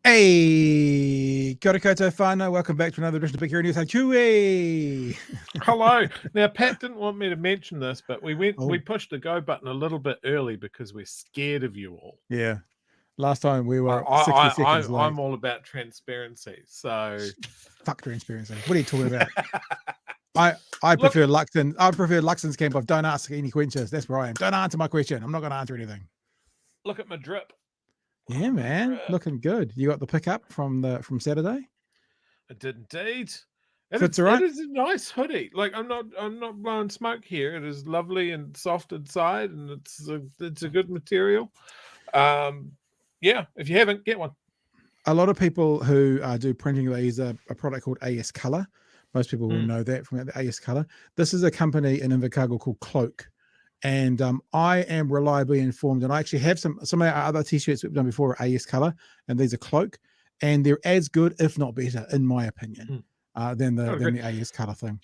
Hey, kia ora koutou whānau. Welcome back to another edition of Big Hero News. Hey, Hello. Now, Pat didn't want me to mention this, but we pushed the go button a little bit early because we're scared of you all. Yeah. Last time we were 60 seconds late. I'm all about transparency. So fuck transparency. What are you talking about? I prefer Luxon. I prefer Luxon's camp of don't ask any questions. That's where I am. Don't answer my question. I'm not going to answer anything. Look at my drip. Yeah, man, looking good. You got the pickup from Saturday? I did indeed. It is a nice hoodie. Like I'm not blowing smoke here. It is lovely and soft inside, and it's a good material. Yeah, if you haven't, get one. A lot of people who do printing, they use a product called AS Color. Most people will know that from the AS Color. This is a company in Invercargill called Cloak. And I am reliably informed, and I actually have some of our other t-shirts we've done before are AS Color, and these are Cloak, and they're as good, if not better, in my opinion, than the AS Color thing.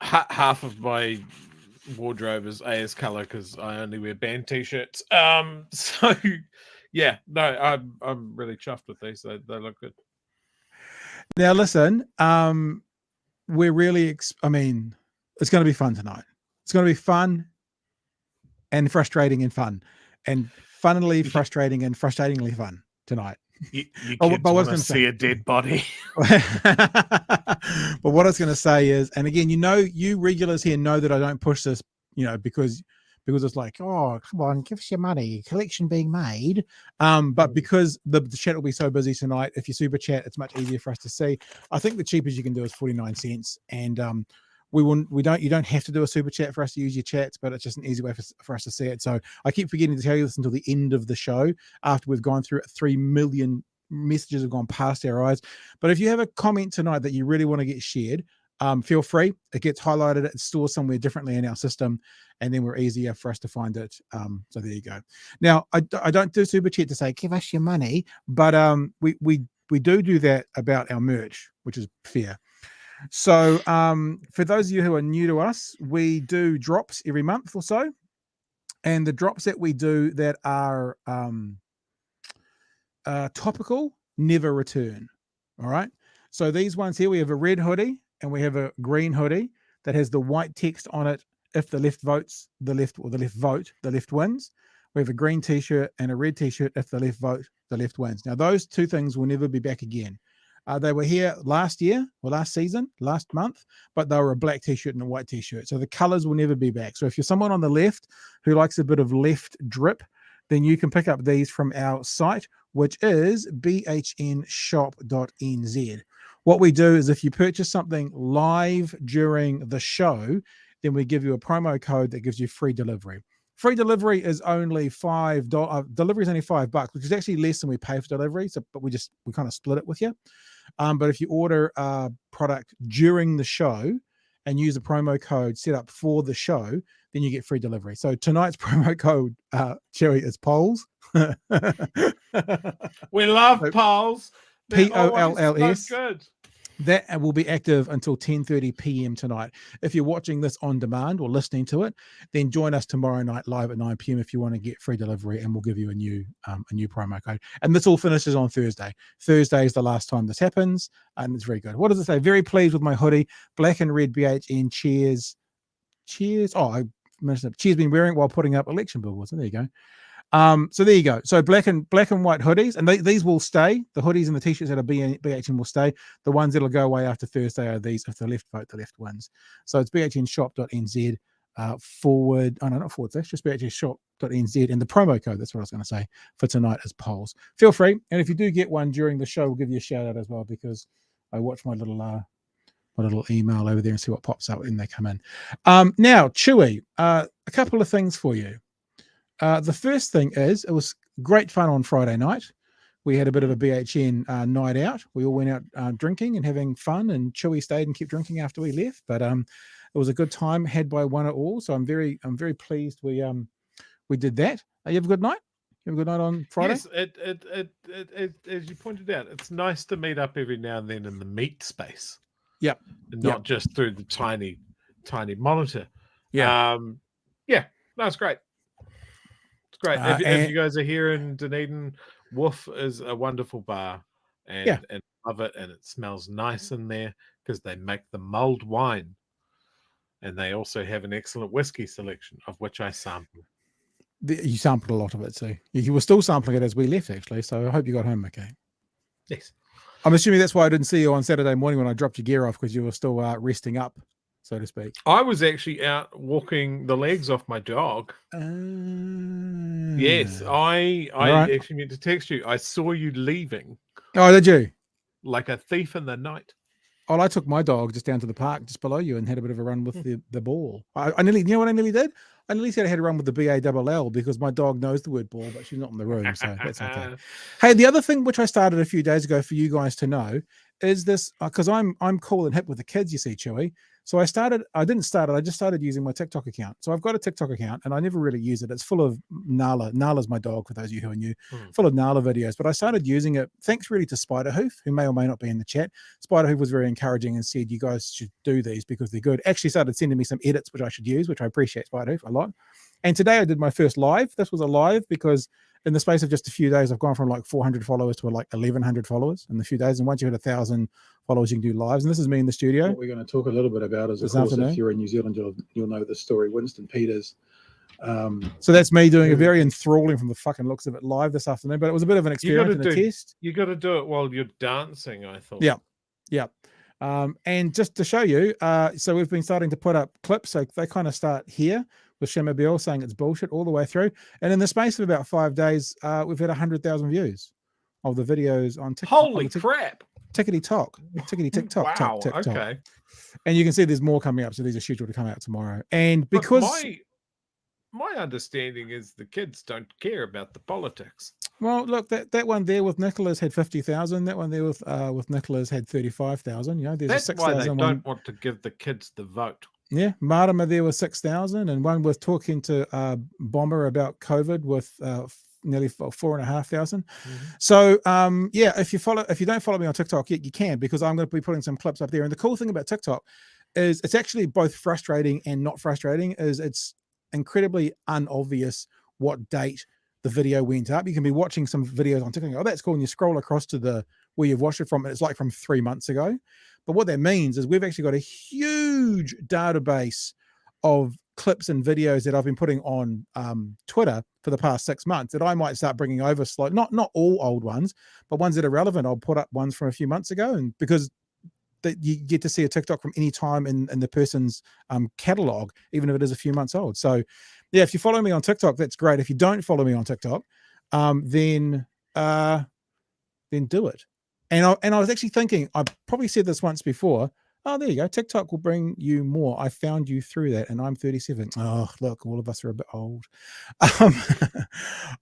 Half of my wardrobe is AS Color because I only wear band t-shirts. So yeah, no, I'm really chuffed with these. They look good. Now listen, we're really, I mean, it's going to be fun tonight. It's going to be fun. And frustrating and fun, and funnily frustrating and frustratingly fun tonight. You kids want to see a dead body. But what I was going to say is, and again, you regulars here know that I don't push this, because it's like, oh, come on, give us your money, collection being made. But because the chat will be so busy tonight, if you super chat, it's much easier for us to see. I think the cheapest you can do is 49 cents, and you don't have to do a super chat for us to use your chats, but it's just an easy way for us to see it. So I keep forgetting to tell you this until the end of the show, after we've gone through 3 million messages have gone past our eyes. But if you have a comment tonight that you really want to get shared, feel free. It gets highlighted, it's stored somewhere differently in our system, and then we're easier for us to find it. So there you go. Now, I don't do super chat to say give us your money, but we do that about our merch, which is fair. So for those of you who are new to us, we do drops every month or so, and the drops that we do that are topical never return. All right, so these ones here, we have a red hoodie and we have a green hoodie that has the white text on it: if the left votes, the left, or the left vote, the left wins. We have a green t-shirt and a red t-shirt: if the left vote, the left wins. Now those two things will never be back again. They were here last month, but they were a black t-shirt and a white t-shirt. So the colors will never be back. So if you're someone on the left who likes a bit of left drip, then you can pick up these from our site, which is bhnshop.nz. What we do is if you purchase something live during the show, then we give you a promo code that gives you free delivery. Free delivery is only $5. Delivery is only $5, which is actually less than we pay for delivery. So, but we kind of split it with you. But if you order a product during the show and use the promo code set up for the show, then you get free delivery. So tonight's promo code, Cherry, is polls. We love polls. POLLS. So good. That will be active until 10:30 p.m. tonight. If you're watching this on demand or listening to it, then join us tomorrow night live at 9 p.m. if you want to get free delivery, and we'll give you a new promo code. And this all finishes on Thursday. Thursday is the last time this happens, and it's very good. What does it say? Very pleased with my hoodie, black and red BHN. Cheers. Oh, I mentioned it. Cheers been wearing it while putting up election billboards. So there you go. So there you go. So black and white hoodies, and these will stay. The hoodies and the t-shirts that are BHN will stay. The ones that'll go away after Thursday are these: if the left vote, the left wins. So it's bhnshop.nz just bhnshop.nz, and the promo code, that's what I was going to say, for tonight is polls. Feel free, and if you do get one during the show, we'll give you a shout out as well, because I watch my little little email over there and see what pops up when they come in. Now, Chewy, a couple of things for you. The first thing is, it was great fun on Friday night. We had a bit of a BHN night out. We all went out drinking and having fun, and Chewy stayed and kept drinking after we left. But it was a good time had by one at all. So I'm very pleased we did that. You have a good night. You have a good night on Friday. Yes, it as you pointed out, it's nice to meet up every now and then in the meat space. Yep. And not just through the tiny monitor. Yeah. Yeah. No, it's great. It's great. If you guys are here in Dunedin, Wolf is a wonderful bar, and love it, and it smells nice in there because they make the mulled wine, and they also have an excellent whiskey selection, of which I sample. You sampled a lot of it, so you were still sampling it as we left, actually. So I hope you got home okay. Yes. I'm assuming that's why I didn't see you on Saturday morning when I dropped your gear off, because you were still resting up, so to speak. I was actually out walking the legs off my dog. Yes, I actually meant to text you. I saw you leaving. Oh, did you? Like a thief in the night. Oh, I took my dog just down to the park just below you and had a bit of a run with the ball. I nearly, you know what I nearly did? I nearly said I had a run with the BALL because my dog knows the word ball, but she's not in the room, so that's okay. Hey, the other thing which I started a few days ago for you guys to know is this, because I'm cool and hip with the kids, you see, Chewy. So I just started using my TikTok account. So I've got a TikTok account and I never really use it. It's full of Nala. Nala's my dog, for those of you who are new, full of Nala videos. But I started using it, thanks really to Spiderhoof, who may or may not be in the chat. Spiderhoof was very encouraging and said, you guys should do these because they're good. Actually started sending me some edits, which I should use, which I appreciate Spiderhoof a lot. And today I did my first live. This was a live because in the space of just a few days, I've gone from like 400 followers to like 1,100 followers in a few days. And once you hit 1,000 followers, you can do lives. And this is me in the studio. What we're going to talk a little bit about is, of course, if you're in New Zealand, you'll know the story. Winston Peters. So that's me doing a very enthralling from the fucking looks of it live this afternoon. But it was a bit of an experiment and a test. You got to do it while you're dancing, I thought. Yeah. And just to show you, so we've been starting to put up clips. So they kind of start here with Shemabiel saying it's bullshit all the way through. And in the space of about 5 days, we've had 100,000 views of the videos on TikTok. Holy crap. Tickety-tock. Tickety-tick-tock. Wow, tick-tock. okay. And you can see there's more coming up. So these are scheduled to come out tomorrow. And because... My understanding is the kids don't care about the politics. Well, look, that one there with Nicholas had 50,000. That one there with Nicholas had 35,000. You know, there's That's a 6,000 why they one. don't want to give the kids the vote. Yeah, Martima there was 6,000, and one with talking to Bomber about COVID with nearly 4,500. So yeah, if you don't follow me on TikTok yet, you can, because I'm going to be putting some clips up there. And the cool thing about TikTok is it's actually both frustrating and not frustrating. Is it's incredibly unobvious what date the video went up. You can be watching some videos on TikTok. Oh, that's cool. And you scroll across to where you've watched it from. And it's like from 3 months ago. But what that means is we've actually got a huge database of clips and videos that I've been putting on Twitter for the past 6 months that I might start bringing over slow. Not all old ones, but ones that are relevant. I'll put up ones from a few months ago, and because you get to see a TikTok from any time in the person's catalog, even if it is a few months old. So yeah, if you follow me on TikTok, that's great. If you don't follow me on TikTok, then do it. And I was actually thinking, I probably said this once before. Oh, there you go. TikTok will bring you more. I found you through that, and I'm 37. Oh, look, all of us are a bit old.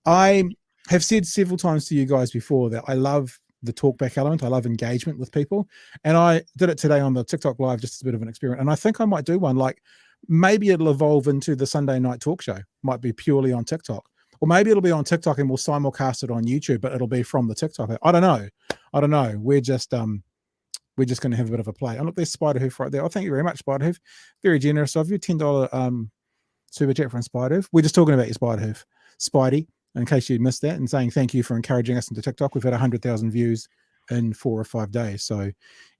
I have said several times to you guys before that I love the talkback element. I love engagement with people. And I did it today on the TikTok live, just as a bit of an experiment. And I think I might do one, like maybe it'll evolve into the Sunday night talk show, might be purely on TikTok, or maybe it'll be on TikTok and we'll simulcast it on YouTube, but it'll be from the TikTok. I don't know. We're just going to have a bit of a play. And look, there's Spiderhoof right there. Oh, thank you very much, Spiderhoof. Very generous of you. $10 super chat from Spiderhoof. We're just talking about your Spiderhoof. Spidey, in case you missed that, and saying thank you for encouraging us into TikTok. We've had 100,000 views in 4 or 5 days. So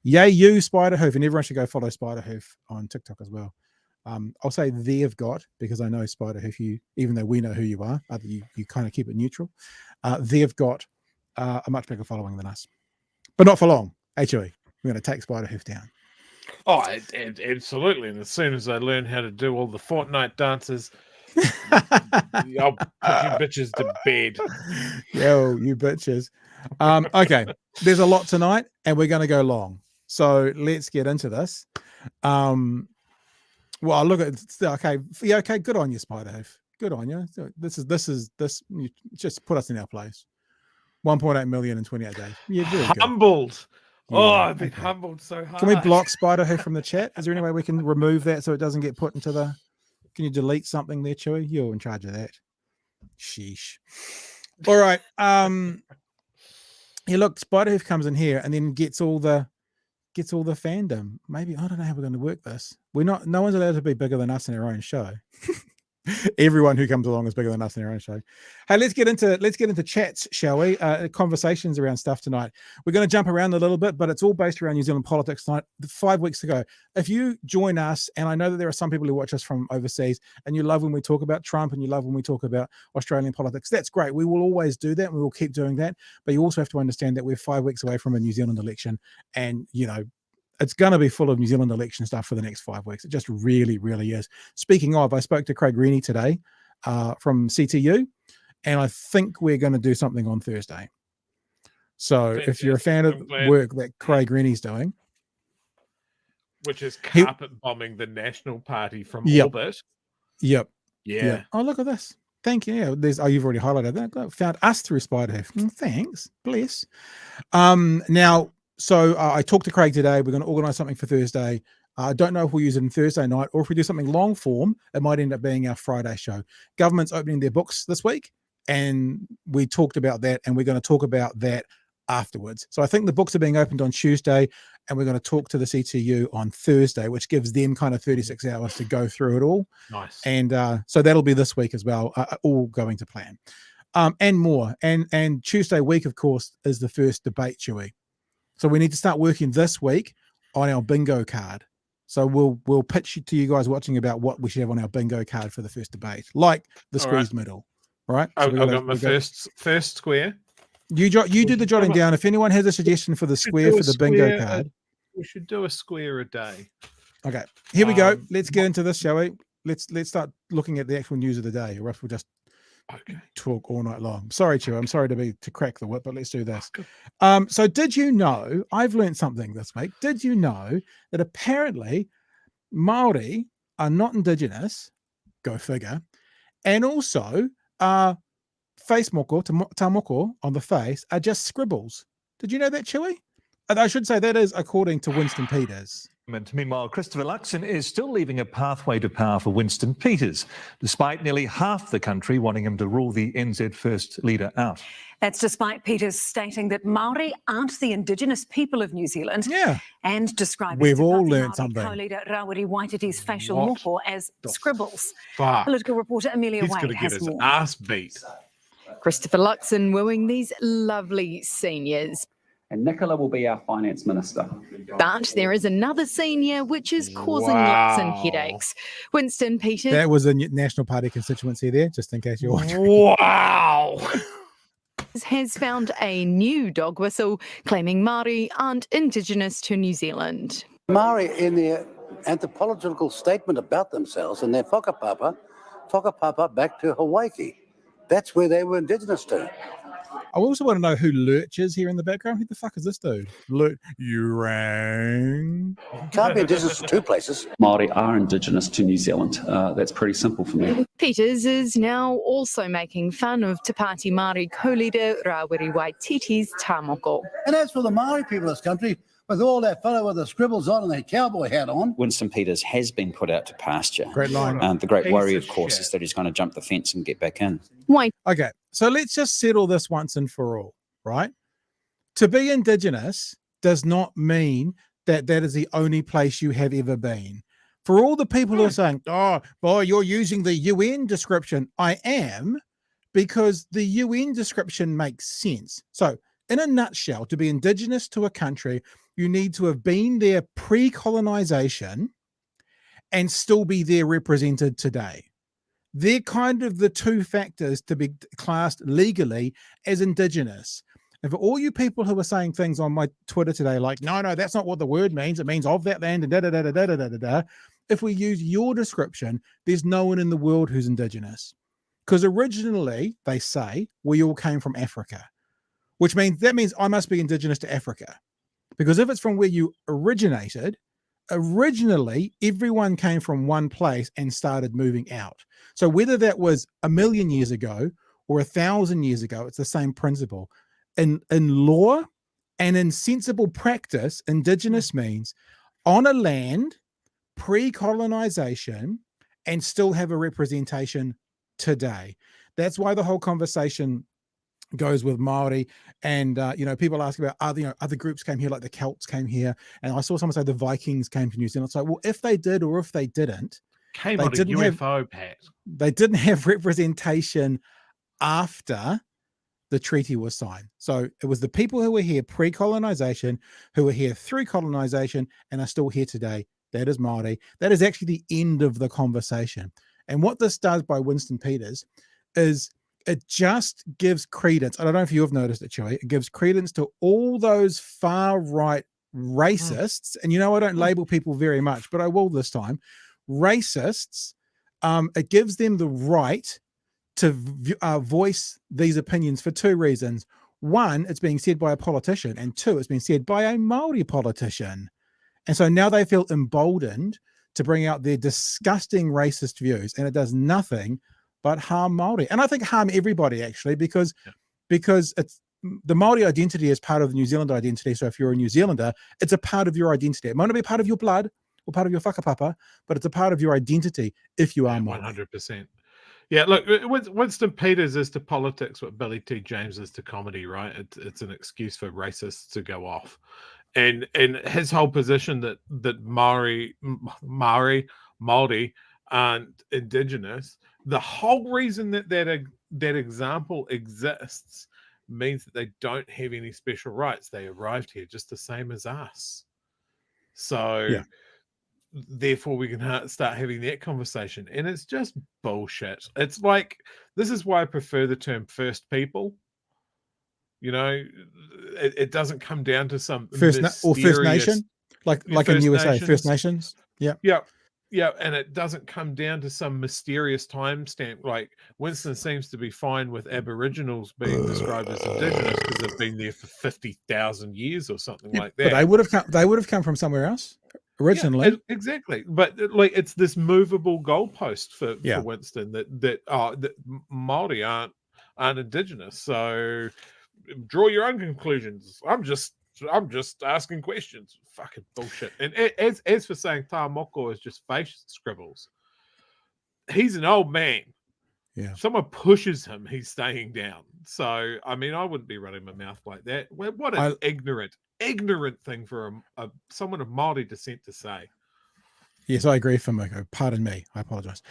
yay, you, Spiderhoof. And everyone should go follow Spiderhoof on TikTok as well. I'll say they've got, because I know Spiderhoof, you, even though we know who you are, you kind of keep it neutral. They've got a much bigger following than us, but not for long. Actually, we're going to take Spiderhoof down. Oh, absolutely. And as soon as I learn how to do all the Fortnite dances, I'll put you bitches to bed. Yo, you bitches. Okay, there's a lot tonight, and we're going to go long. So let's get into this. Well, look at okay. Yeah, okay. Good on you, Spiderhoof. Good on you. So this. You just put us in our place. 1.8 million in 28 days. Yeah, very good. Humbled. Yeah, I've been humbled so hard. Can we block Spiderhoof from the chat? Is there any way we can remove that so it doesn't get put into the? Can you delete something there, Chewy? You're in charge of that. Sheesh. All right. Yeah, look, Spiderhoof comes in here and then gets all the fandom. Maybe I don't know how we're going to work this. No one's allowed to be bigger than us in our own show. Everyone who comes along is bigger than us in our own show. Hey, let's get into chats, shall we? Conversations around stuff tonight. We're going to jump around a little bit, but it's all based around New Zealand politics tonight. 5 weeks ago, if you join us, and I know that there are some people who watch us from overseas, and you love when we talk about Trump and you love when we talk about Australian politics, that's great. We will always do that. And we will keep doing that. But you also have to understand that we're 5 weeks away from a New Zealand election, and it's going to be full of New Zealand election stuff for the next 5 weeks. It just really, really is. Speaking of, I spoke to Craig Rennie today from CTU, and I think we're going to do something on Thursday. So if you're a fan of the work that Craig Rennie's doing, which is carpet bombing the National Party from orbit. Yep. Yeah. Oh, look at this. Thank you. Yeah, you've already highlighted that. Found us through Spiderhoof. Thanks. Bless. Now, so I talked to Craig today. We're going to organise something for Thursday. I don't know if we'll use it in Thursday night, or if we do something long form, it might end up being our Friday show. Government's opening their books this week, and we talked about that, and we're going to talk about that afterwards. So I think the books are being opened on Tuesday, and we're going to talk to the CTU on Thursday, which gives them kind of 36 hours to go through it all. Nice. And so that'll be this week as well, all going to plan. And more. And Tuesday week, of course, is the first debate, Chewy. So we need to start working this week on our bingo card. So we'll pitch to you guys watching about what we should have on our bingo card for the first debate, like the squeezed middle, right? So I've got my first square. You do the jotting down. If anyone has a suggestion for the square for the bingo card, we should do a square a day. Okay, here we go. Let's get into this, shall we? Let's start looking at the actual news of the day, or else we'll just talk all night long. Sorry, Chew. I'm sorry to crack the whip, but let's do this. So did you know, I've learned something this week. Did you know that apparently Māori are not indigenous, go figure, and also face moko, tā moko on the face are just scribbles. Did you know that, Chewy? And I should say that is according to Winston Peters. Meanwhile, Christopher Luxon is still leaving a pathway to power for Winston Peters, despite nearly half the country wanting him to rule the NZ First leader out. That's despite Peters stating that Māori aren't the indigenous people of New Zealand. Yeah. And describing we've all learned something. Co-leader Rawiri Waititi's facial moko as scribbles. Fuck. Political reporter Amelia Wade has his more. Ass beat. Christopher Luxon wooing these lovely seniors. And Nicola will be our finance minister. But there is another senior which is causing Luxon headaches. Winston Peters. That was a National Party constituency there, just in case you're watching. Wow. Has found a new dog whistle claiming Māori aren't indigenous to New Zealand. Māori, in their anthropological statement about themselves and their whakapapa back to Hawaii. That's where they were indigenous to. I also want to know who Lurch is here in the background. Who the fuck is this dude? Lurch, you rang. Can't be indigenous to two places. Māori are indigenous to New Zealand. That's pretty simple for me. Peters is now also making fun of Te Pāti Māori co-leader Rawiri Waititi's tāmoko. And as for the Māori people of this country, with all that fellow with the scribbles on and their cowboy hat on. Winston Peters has been put out to pasture. Great line. The great worry, of course, is that he's going to jump the fence and get back in. Okay, so let's just settle this once and for all, right? To be indigenous does not mean that that is the only place you have ever been. For all the people who are saying, oh, boy, you're using the UN description, I am, because the UN description makes sense. So in a nutshell, to be indigenous to a country, you need to have been there pre-colonization and still be there represented today. They're kind of the two factors to be classed legally as indigenous. And for all you people who are saying things on my Twitter today, like, no, that's not what the word means. It means of that land and da-da-da-da-da-da-da-da. If we use your description, there's no one in the world who's indigenous. Because originally, they say, we all came from Africa, which means that means I must be indigenous to Africa. Because if it's from where you originated, originally everyone came from one place and started moving out. So whether that was 1,000,000 years ago or 1,000 years ago, it's the same principle. In law and in sensible practice, indigenous means on a land pre-colonization and still have a representation today. That's why the whole conversation goes with Māori, and people ask about other groups came here, like the Celts came here, and I saw someone say the Vikings came to New Zealand. It's like, well, if they did or if they didn't, came on a UFO, Pat. They didn't have representation after the treaty was signed. So it was the people who were here pre-colonization, who were here through colonization, and are still here today. That is Māori. That is actually the end of the conversation. And what this does by Winston Peters is it just gives credence. I don't know if you've noticed it, Chewy. It gives credence to all those far-right racists. And I don't label people very much, but I will this time. Racists, it gives them the right to voice these opinions for two reasons. One, it's being said by a politician, and two, it's being said by a Māori politician. And so now they feel emboldened to bring out their disgusting racist views, and it does nothing but harm Māori. And I think harm everybody, actually, because it's the Māori identity is part of the New Zealand identity. So if you're a New Zealander, it's a part of your identity. It might not be part of your blood or part of your whakapapa, but it's a part of your identity if you are Māori. 100%. Yeah, look, Winston Peters is to politics what Billy T. James is to comedy, right? It's an excuse for racists to go off. And his whole position that Māori aren't indigenous, the whole reason that example exists means that they don't have any special rights. They arrived here just the same as us. So therefore we can start having that conversation. And it's just bullshit. It's like, this is why I prefer the term First People. It doesn't come down to some First Nation, like in USA, First Nations. Yeah, and it doesn't come down to some mysterious timestamp. Like Winston seems to be fine with Aboriginals being described as indigenous because they've been there for 50,000 years or something like that. But they would have come from somewhere else originally. Yeah, exactly. But like, it's this movable goalpost for Winston that Māori aren't indigenous. So draw your own conclusions. I'm just asking questions. Fucking bullshit. And as for saying Tā Moko is just face scribbles, he's an old man. Yeah. If someone pushes him, he's staying down. So I mean, I wouldn't be running my mouth like that. What an ignorant thing for someone of Māori descent to say. Yes, I agree, Famoko. Pardon me. I apologize.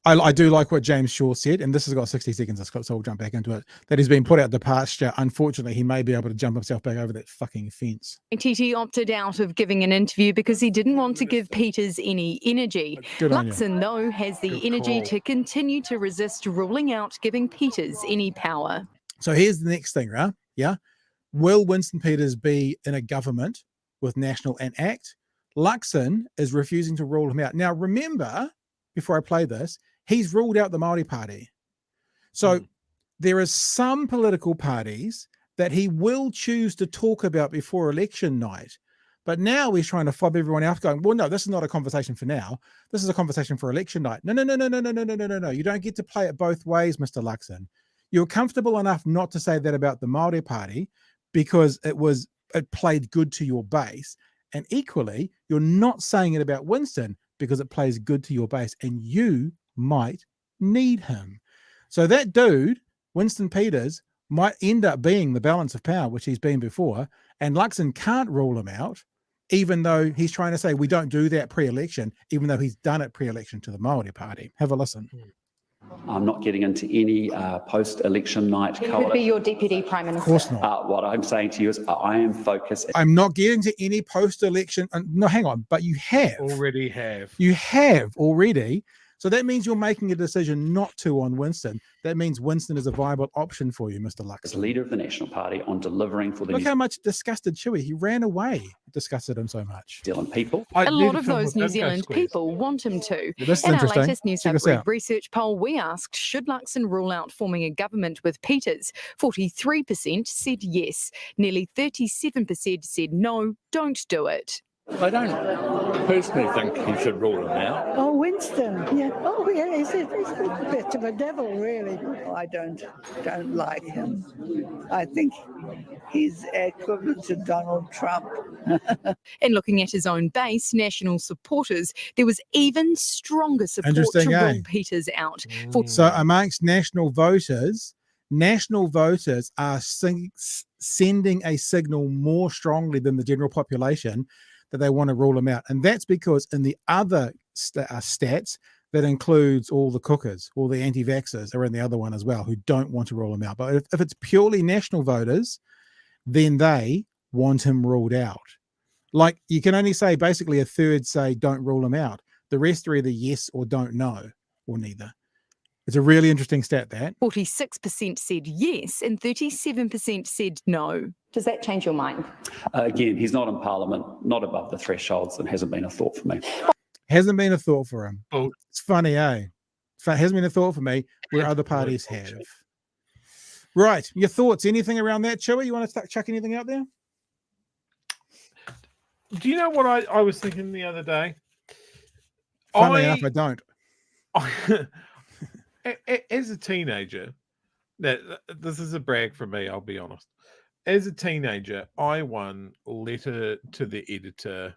I do like what James Shaw said, and this has got 60 seconds, so we'll jump back into it, that he's been put out to pasture. Unfortunately, he may be able to jump himself back over that fucking fence. Waititi opted out of giving an interview because he didn't want to give Peters any energy. Luxon, though, has the energy to continue to resist ruling out giving Peters any power. So here's the next thing, right? Yeah. Will Winston Peters be in a government with National and ACT? Luxon is refusing to rule him out. Now, remember, before I play this, he's ruled out the Māori Party. So there are some political parties that he will choose to talk about before election night. But now he's trying to fob everyone else going, well, no, this is not a conversation for now. This is a conversation for election night. No. You don't get to play it both ways, Mr. Luxon. You're comfortable enough not to say that about the Māori Party because it played good to your base. And equally, you're not saying it about Winston because it plays good to your base and you might need him. So that dude, Winston Peters, might end up being the balance of power, which he's been before, and Luxon can't rule him out, even though he's trying to say we don't do that pre-election, even though he's done it pre-election to the Māori Party. Have a listen. I'm not getting into any post-election night. He could be your deputy prime minister. Of course not. What I'm saying to you is I am focused. I'm not getting to any post-election. No, hang on. But you have. Already have. You have already. So that means you're making a decision not to on Winston. That means Winston is a viable option for you, Mr. Luxon. As leader of the National Party on delivering for the Look New how much disgusted Chewy. He ran away. Disgusted him so much. Zealand people. A lot of those New Zealand people want him to. This is In our interesting. latest Check Newshub this out. research poll, we asked, should Luxon rule out forming a government with Peters? 43% said yes. Nearly 37% said no, don't do it. I don't personally think he should rule him out. Oh, Winston, yeah. Oh, yeah, he's a bit of a devil, really. I don't like him. I think he's equivalent to Donald Trump. In looking at his own base, national supporters, there was even stronger support to Interesting, rule Peters out. So amongst national voters are sending a signal more strongly than the general population that they want to rule him out. And that's because in the other stats, that includes all the cookers, all the anti-vaxxers are in the other one as well, who don't want to rule him out. But if it's purely national voters, then they want him ruled out. Like, you can only say basically a third say don't rule him out. The rest are either yes or don't know, or neither. It's a really interesting stat, that. 46% said yes and 37% said no. Does that change your mind? Again, he's not in Parliament, not above the thresholds, and hasn't been a thought for me. Hasn't been a thought for him. Oh. It's funny, eh? Hasn't been a thought for me, where other parties have. Right, your thoughts? Anything around that, Chewy? You want to start chuck anything out there? Do you know what I was thinking the other day? Funnily enough, I don't. As a teenager, this is a brag for me, I'll be honest. As a teenager, I won Letter to the Editor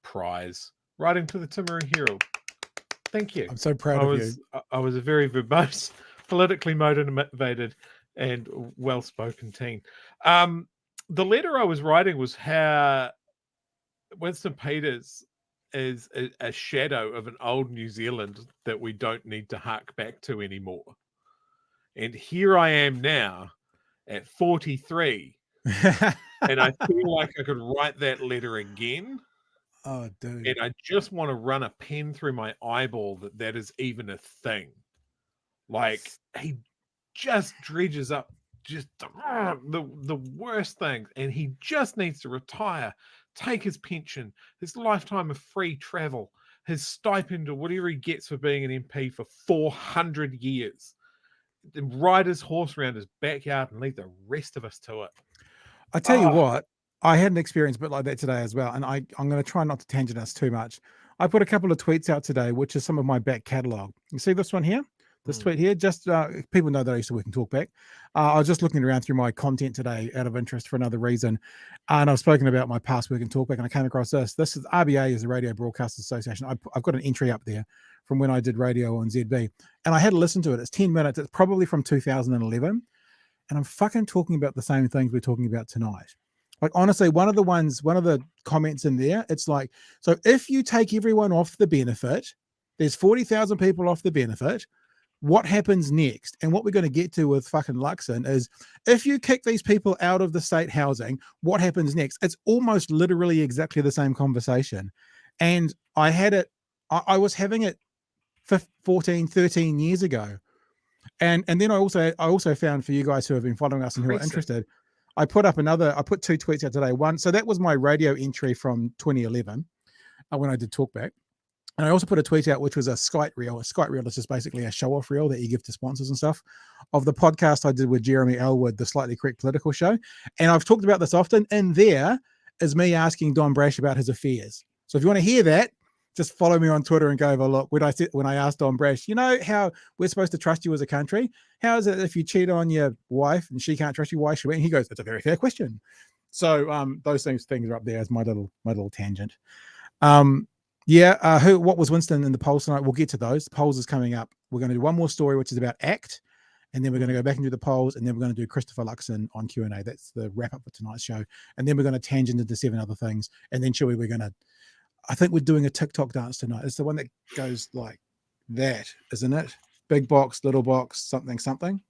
prize, writing to the Timaru Herald. Thank you. I'm so proud of you. I was a very verbose, politically motivated, and well-spoken teen. The letter I was writing was how Winston Peters is a shadow of an old New Zealand that we don't need to hark back to anymore. And here I am now at 43, and I feel like I could write that letter again. Oh, dude. And I just want to run a pen through my eyeball that is even a thing. Like, he just dredges up just the worst things, and he just needs to retire, take his pension, his lifetime of free travel, his stipend, or whatever he gets for being an MP for 400 years, and ride his horse around his backyard and leave the rest of us to it. I tell you what, I had an experience a bit like that today as well, and I'm going to try not to tangent us too much. I put a couple of tweets out today, which is some of my back catalogue. You see this one here? This tweet here, just people know that I used to work in Talkback. I was just looking around through my content today out of interest for another reason. And I've spoken about my past work in Talkback, and I came across this. This is RBA, is the Radio Broadcasters Association. I've got an entry up there from when I did radio on ZB. And I had to listen to it. It's 10 minutes. It's probably from 2011. And I'm fucking talking about the same things we're talking about tonight. Like, honestly, one of the comments in there, it's like, so if you take everyone off the benefit, there's 40,000 people off the benefit, what happens next? And what we're going to get to with fucking Luxon is, if you kick these people out of the state housing, what happens next? It's almost literally exactly the same conversation. And I was having it 14, 13 years ago. And then I also found, for you guys who have been following us and who are interested, I put two tweets out today. One, so that was my radio entry from 2011 when I did Talkback. And I also put a tweet out, which was a Skype reel. A Skype reel is just basically a show-off reel that you give to sponsors and stuff, of the podcast I did with Jeremy Elwood, the Slightly Correct Political Show. And I've talked about this often. And there is me asking Don Brash about his affairs. So if you want to hear that, just follow me on Twitter and go have a look. When I asked Don Brash, you know how we're supposed to trust you as a country? How is it if you cheat on your wife and she can't trust you? Why should we? And he goes, "It's a very fair question." So those things are up there as my little tangent. What was Winston in the polls tonight? We'll get to those. The polls is coming up. We're going to do one more story, which is about ACT, and then we're going to go back and do the polls, and then we're going to do Christopher Luxon on Q&A. That's the wrap up for tonight's show. And then we're going to tangent into 7 other things. And then I think we're doing a TikTok dance tonight. It's the one that goes like that, isn't it? Big box, little box, something, something.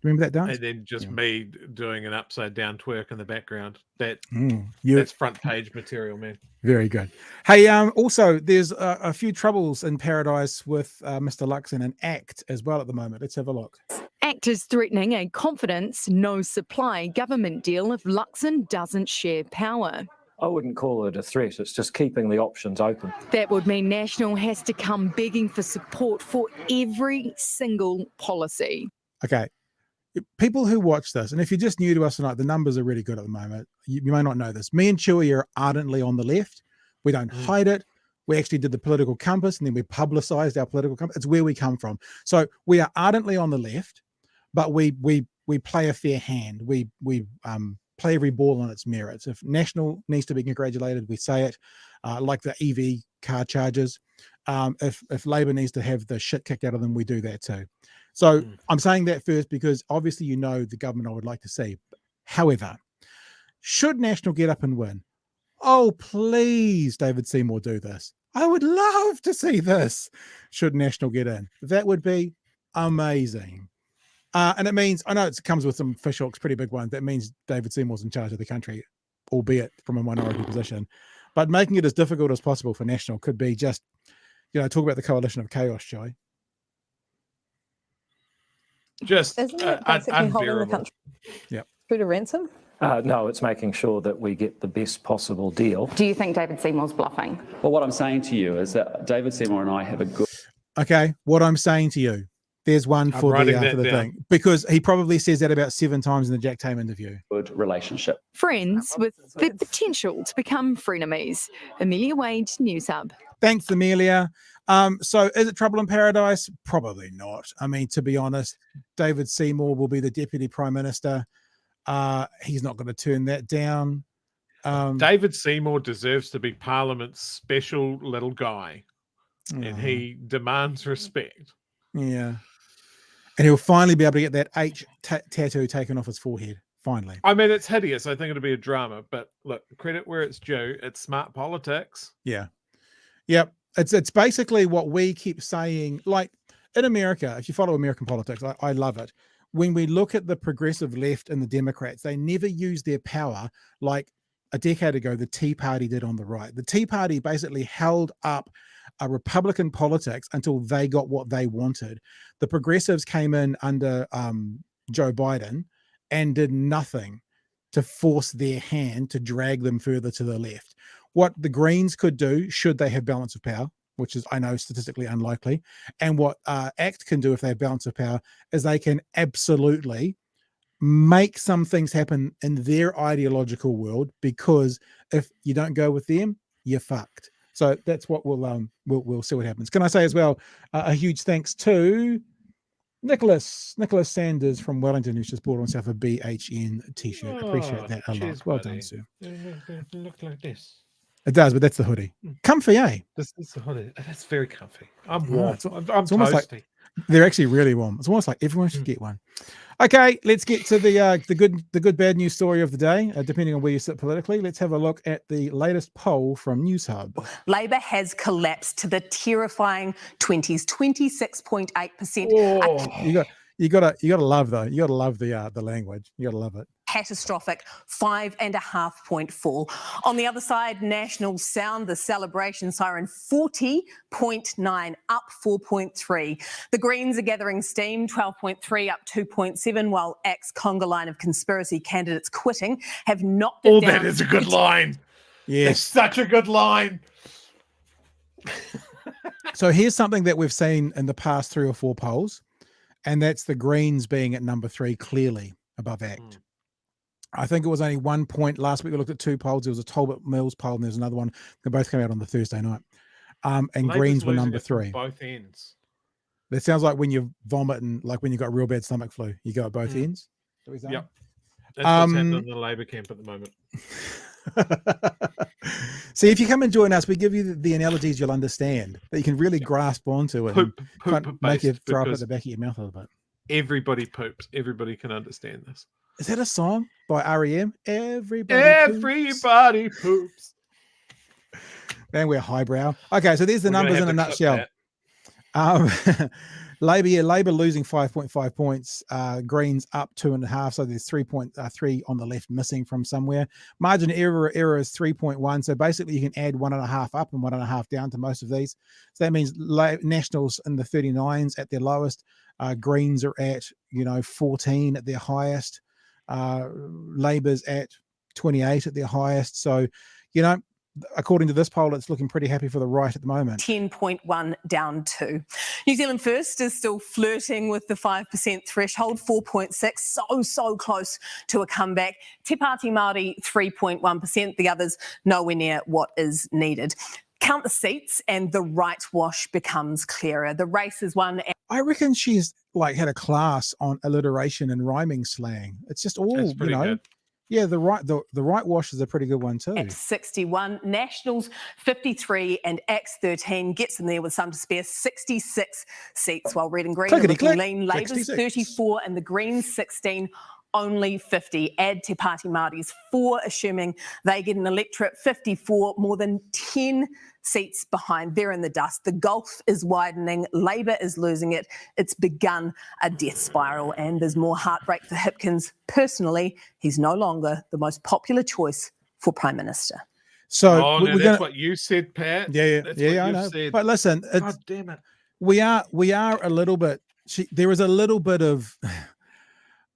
Remember that dance? And then just me doing an upside down twerk in the background. That's front page material, man. Very good. Hey, also, there's a few troubles in Paradise with Mr. Luxon and ACT as well at the moment. Let's have a look. ACT is threatening a confidence, no supply government deal if Luxon doesn't share power. I wouldn't call it a threat. It's just keeping the options open. That would mean National has to come begging for support for every single policy. Okay. People who watch this, and if you're just new to us tonight, the numbers are really good at the moment. You may not know this. Me and Chewy are ardently on the left. We don't hide it. We actually did the political compass, and then we publicized our political compass. It's where we come from. So we are ardently on the left, but we play a fair hand. We play every ball on its merits. If National needs to be congratulated, we say it, like the EV car charges. If Labor needs to have the shit kicked out of them, we do that too. So I'm saying that first because obviously you know the government I would like to see. However, should National get up and win? Oh, please, David Seymour, do this. I would love to see this. Should National get in? That would be amazing. And it means, I know it comes with some fish hooks, pretty big ones. That means David Seymour's in charge of the country, albeit from a minority position. But making it as difficult as possible for National could be just, talk about the coalition of chaos, Joey. Just isn't it basically holding the country through to ransom? No, it's making sure that we get the best possible deal. Do you think David Seymour's bluffing? Well, what I'm saying to you is that David Seymour and I have a good... Okay, what I'm saying to you, there's one for the thing. Because he probably says that about 7 times in the Jack Tame interview. Good relationship. Friends with the potential to become frenemies. Amelia Wade, Newshub. Thanks, Amelia. So is it trouble in paradise? Probably not. I mean, to be honest, David Seymour will be the Deputy Prime Minister. He's not going to turn that down. David Seymour deserves to be Parliament's special little guy. And he demands respect. Yeah. And he'll finally be able to get that H tattoo taken off his forehead. Finally. I mean, it's hideous. I think it'll be a drama. But look, credit where it's due. It's smart politics. Yeah. Yep. It's basically what we keep saying. Like in America, if you follow American politics, I love it. When we look at the progressive left and the Democrats, they never use their power like a decade ago the Tea Party did on the right. The Tea Party basically held up Republican politics until they got what they wanted. The progressives came in under Joe Biden and did nothing to force their hand to drag them further to the left. What the Greens could do, should they have balance of power, which is, I know, statistically unlikely, and what ACT can do if they have balance of power, is they can absolutely make some things happen in their ideological world, because if you don't go with them, you're fucked. So that's what we'll see what happens. Can I say as well, a huge thanks to Nicholas Sanders from Wellington, who's just bought himself a BHN t-shirt. Appreciate that a lot. Well done, sir. Look like this. It does, but that's the hoodie. Comfy, eh? This is the hoodie. That's very comfy. I'm warm. I'm almost toasty. Like, they're actually really warm. It's almost like everyone should get one. Okay, let's get to the good bad news story of the day, depending on where you sit politically. Let's have a look at the latest poll from Newshub. Labor has collapsed to the terrifying 20s, 26.8%. Oh, you gotta love though. You gotta love the language. You gotta love it. Catastrophic 5.5-point fall. On the other side, National sound the celebration siren 40.9, up 4.3. The Greens are gathering steam, 12.3, up 2.7, while ACT's conga line of conspiracy candidates quitting have knocked it down. That is a good line. Yes. It's such a good line. So here's something that we've seen in the past 3 or 4 polls, and that's the Greens being at number 3, clearly above ACT. I think it was only 1 point. Last week we looked at 2 polls. There was a Talbot Mills poll and there's another one. They both came out on the Thursday night. And Labour's Greens were number 3. Both ends. That sounds like when you're vomiting, like when you've got real bad stomach flu. You go at both ends. Yep. That's what's happening in the Labour camp at the moment. See, if you come and join us, we give you the analogies you'll understand, that you can really grasp onto and make you throw up at the back of your mouth a little bit. Everybody poops. Everybody can understand this. Is that a song by REM? Everybody poops. Man, we're highbrow. Okay, so there's the numbers in a nutshell. Labour losing 5.5 points. Greens up 2.5. So there's 3.3 on the left missing from somewhere. Margin error is 3.1. So basically you can add 1.5 up and 1.5 down to most of these. So that means Nationals in the 39s at their lowest. Greens are at 14 at their highest. Labour's at 28 at their highest. So according to this poll, it's looking pretty happy for the right at the moment. 10.1 down 2. New Zealand First is still flirting with the 5% threshold, 4.6, so close to a comeback. Te Pāti Māori, 3.1%, the others nowhere near what is needed. Count the seats and the right wash becomes clearer. The race is won. I reckon she's had a class on alliteration and rhyming slang. It's just all, good. Yeah, the right wash is a pretty good one too. At 61, Nationals 53 and Axe 13 gets them there with some to spare, 66 seats, while Red and Green are looking lean. Labour's 34 and the Greens 16. Only 50. Add Te Pāti Māori's 4, assuming they get an electorate, 54, more than 10 seats behind. They're in the dust. The gulf is widening. Labour is losing it. It's begun a death spiral, and there's more heartbreak for Hipkins. Personally, he's no longer the most popular choice for Prime Minister. So that's what you said, Pat. Yeah, I know. Said. But listen, God damn it. We are a little bit. There is a little bit of.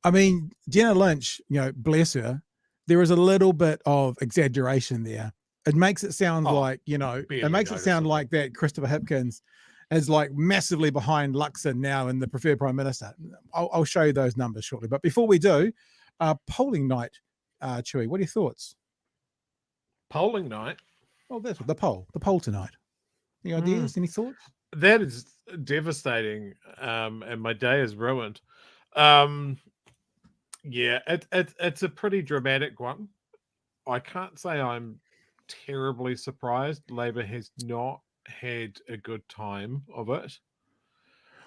I mean, Jenna Lynch, bless her, there is a little bit of exaggeration there. It makes it sound like, it makes it sound like that Christopher Hipkins is massively behind Luxon now in the preferred Prime Minister. I'll show you those numbers shortly. But before we do, polling night, Chewy, what are your thoughts? Polling night? Oh, that's the poll tonight. Any ideas? Any thoughts? That is devastating, and my day is ruined. Yeah, it's a pretty dramatic one. I can't say I'm terribly surprised. Labour has not had a good time of it.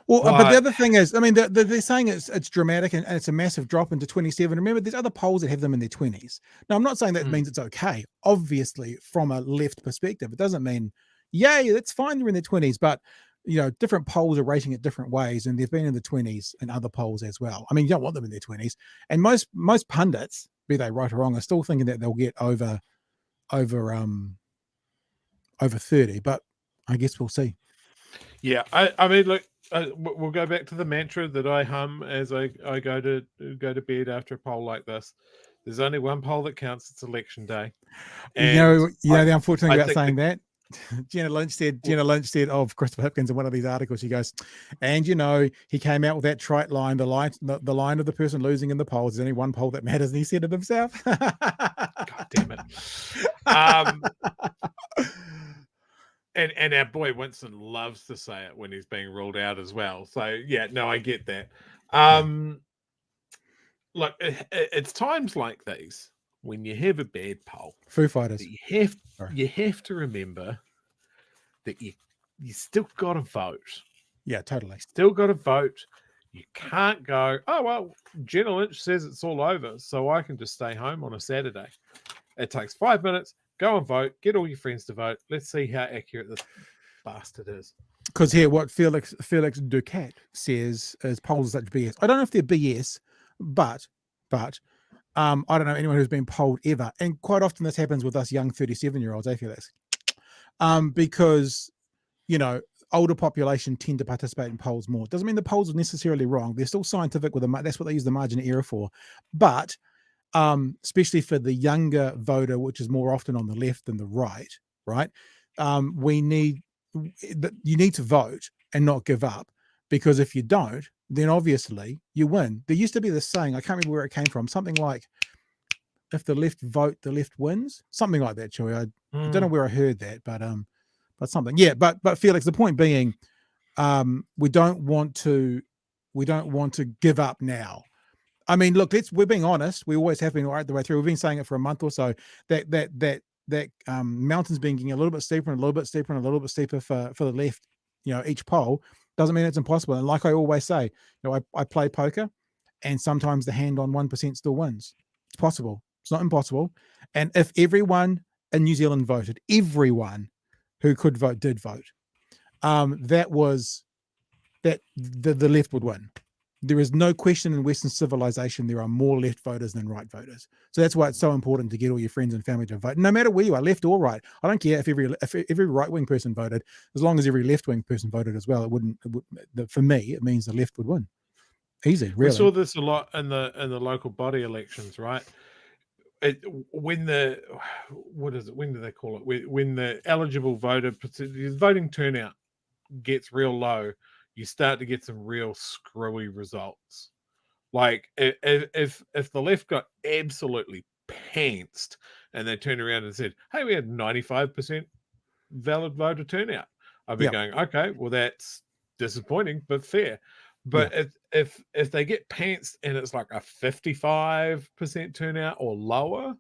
Well, but the other thing is, I mean, they're saying it's dramatic and it's a massive drop into 27. Remember, there's other polls that have them in their 20s. Now, I'm not saying that means it's okay. Obviously, from a left perspective, it doesn't mean, yay, that's fine, they're in their 20s. But different polls are rating it different ways, and they've been in the 20s in other polls as well. I mean, you don't want them in their 20s, and most pundits, be they right or wrong, are still thinking that they'll get over 30. But I guess we'll see. Yeah, I mean, look, we'll go back to the mantra that I hum as I go to bed after a poll like this. There's only one poll that counts. It's election day. And the unfortunate thing about saying that. Jenna Lynch said of Christopher Hipkins in one of these articles, she goes, and he came out with that trite line, the line of the person losing in the polls, there's only one poll that matters, and he said it himself. God damn it. And our boy Winston loves to say it when he's being ruled out as well. So yeah, no, I get that. Look, it's times like these when you have a bad poll, Foo Fighters, you have to remember that you still got to vote. Yeah, totally. Still got to vote. You can't go, oh well, Jenna Lynch says it's all over, so I can just stay home on a Saturday. It takes 5 minutes. Go and vote. Get all your friends to vote. Let's see how accurate this bastard is. Because here, what Felix Ducat says is polls are such BS. I don't know if they're BS, but I don't know anyone who's been polled ever. And quite often this happens with us young 37-year-olds, Felix? Because, older population tend to participate in polls more. Doesn't mean the polls are necessarily wrong. They're still scientific that's what they use the margin of error for. But especially for the younger voter, which is more often on the left than the right? You need to vote and not give up, because if you don't, then obviously you win. There used to be this saying, I can't remember where it came from, something like, if the left vote, the left wins, something like that, Chewy. I don't know where I heard that, but something. Yeah, but Felix, the point being, we don't want to give up now. I mean, look, we're being honest. We always have been right the way through. We've been saying it for a month or so, that mountain's been getting a little bit steeper and a little bit steeper and a little bit steeper for the left. Each poll doesn't mean it's impossible. And like I always say, I play poker, and sometimes the hand on 1% still wins. It's possible. It's not impossible. And if everyone in New Zealand voted, everyone who could vote did vote, that was that the left would win. There is no question in Western civilization there are more left voters than right voters. So that's why it's so important to get all your friends and family to vote, no matter where you are, left or right. I don't care if every right-wing person voted, as long as every left-wing person voted as well. For me, it means the left would win. Easy, really. We saw this a lot in the local body elections, right? When do they call it? When the eligible voting turnout gets real low, you start to get some real screwy results. Like if the left got absolutely pantsed and they turned around and said, "Hey, we had 95% valid voter turnout," I'd be going, "Okay, well that's disappointing but fair." But if they get pantsed and it's like a 55% turnout or lower,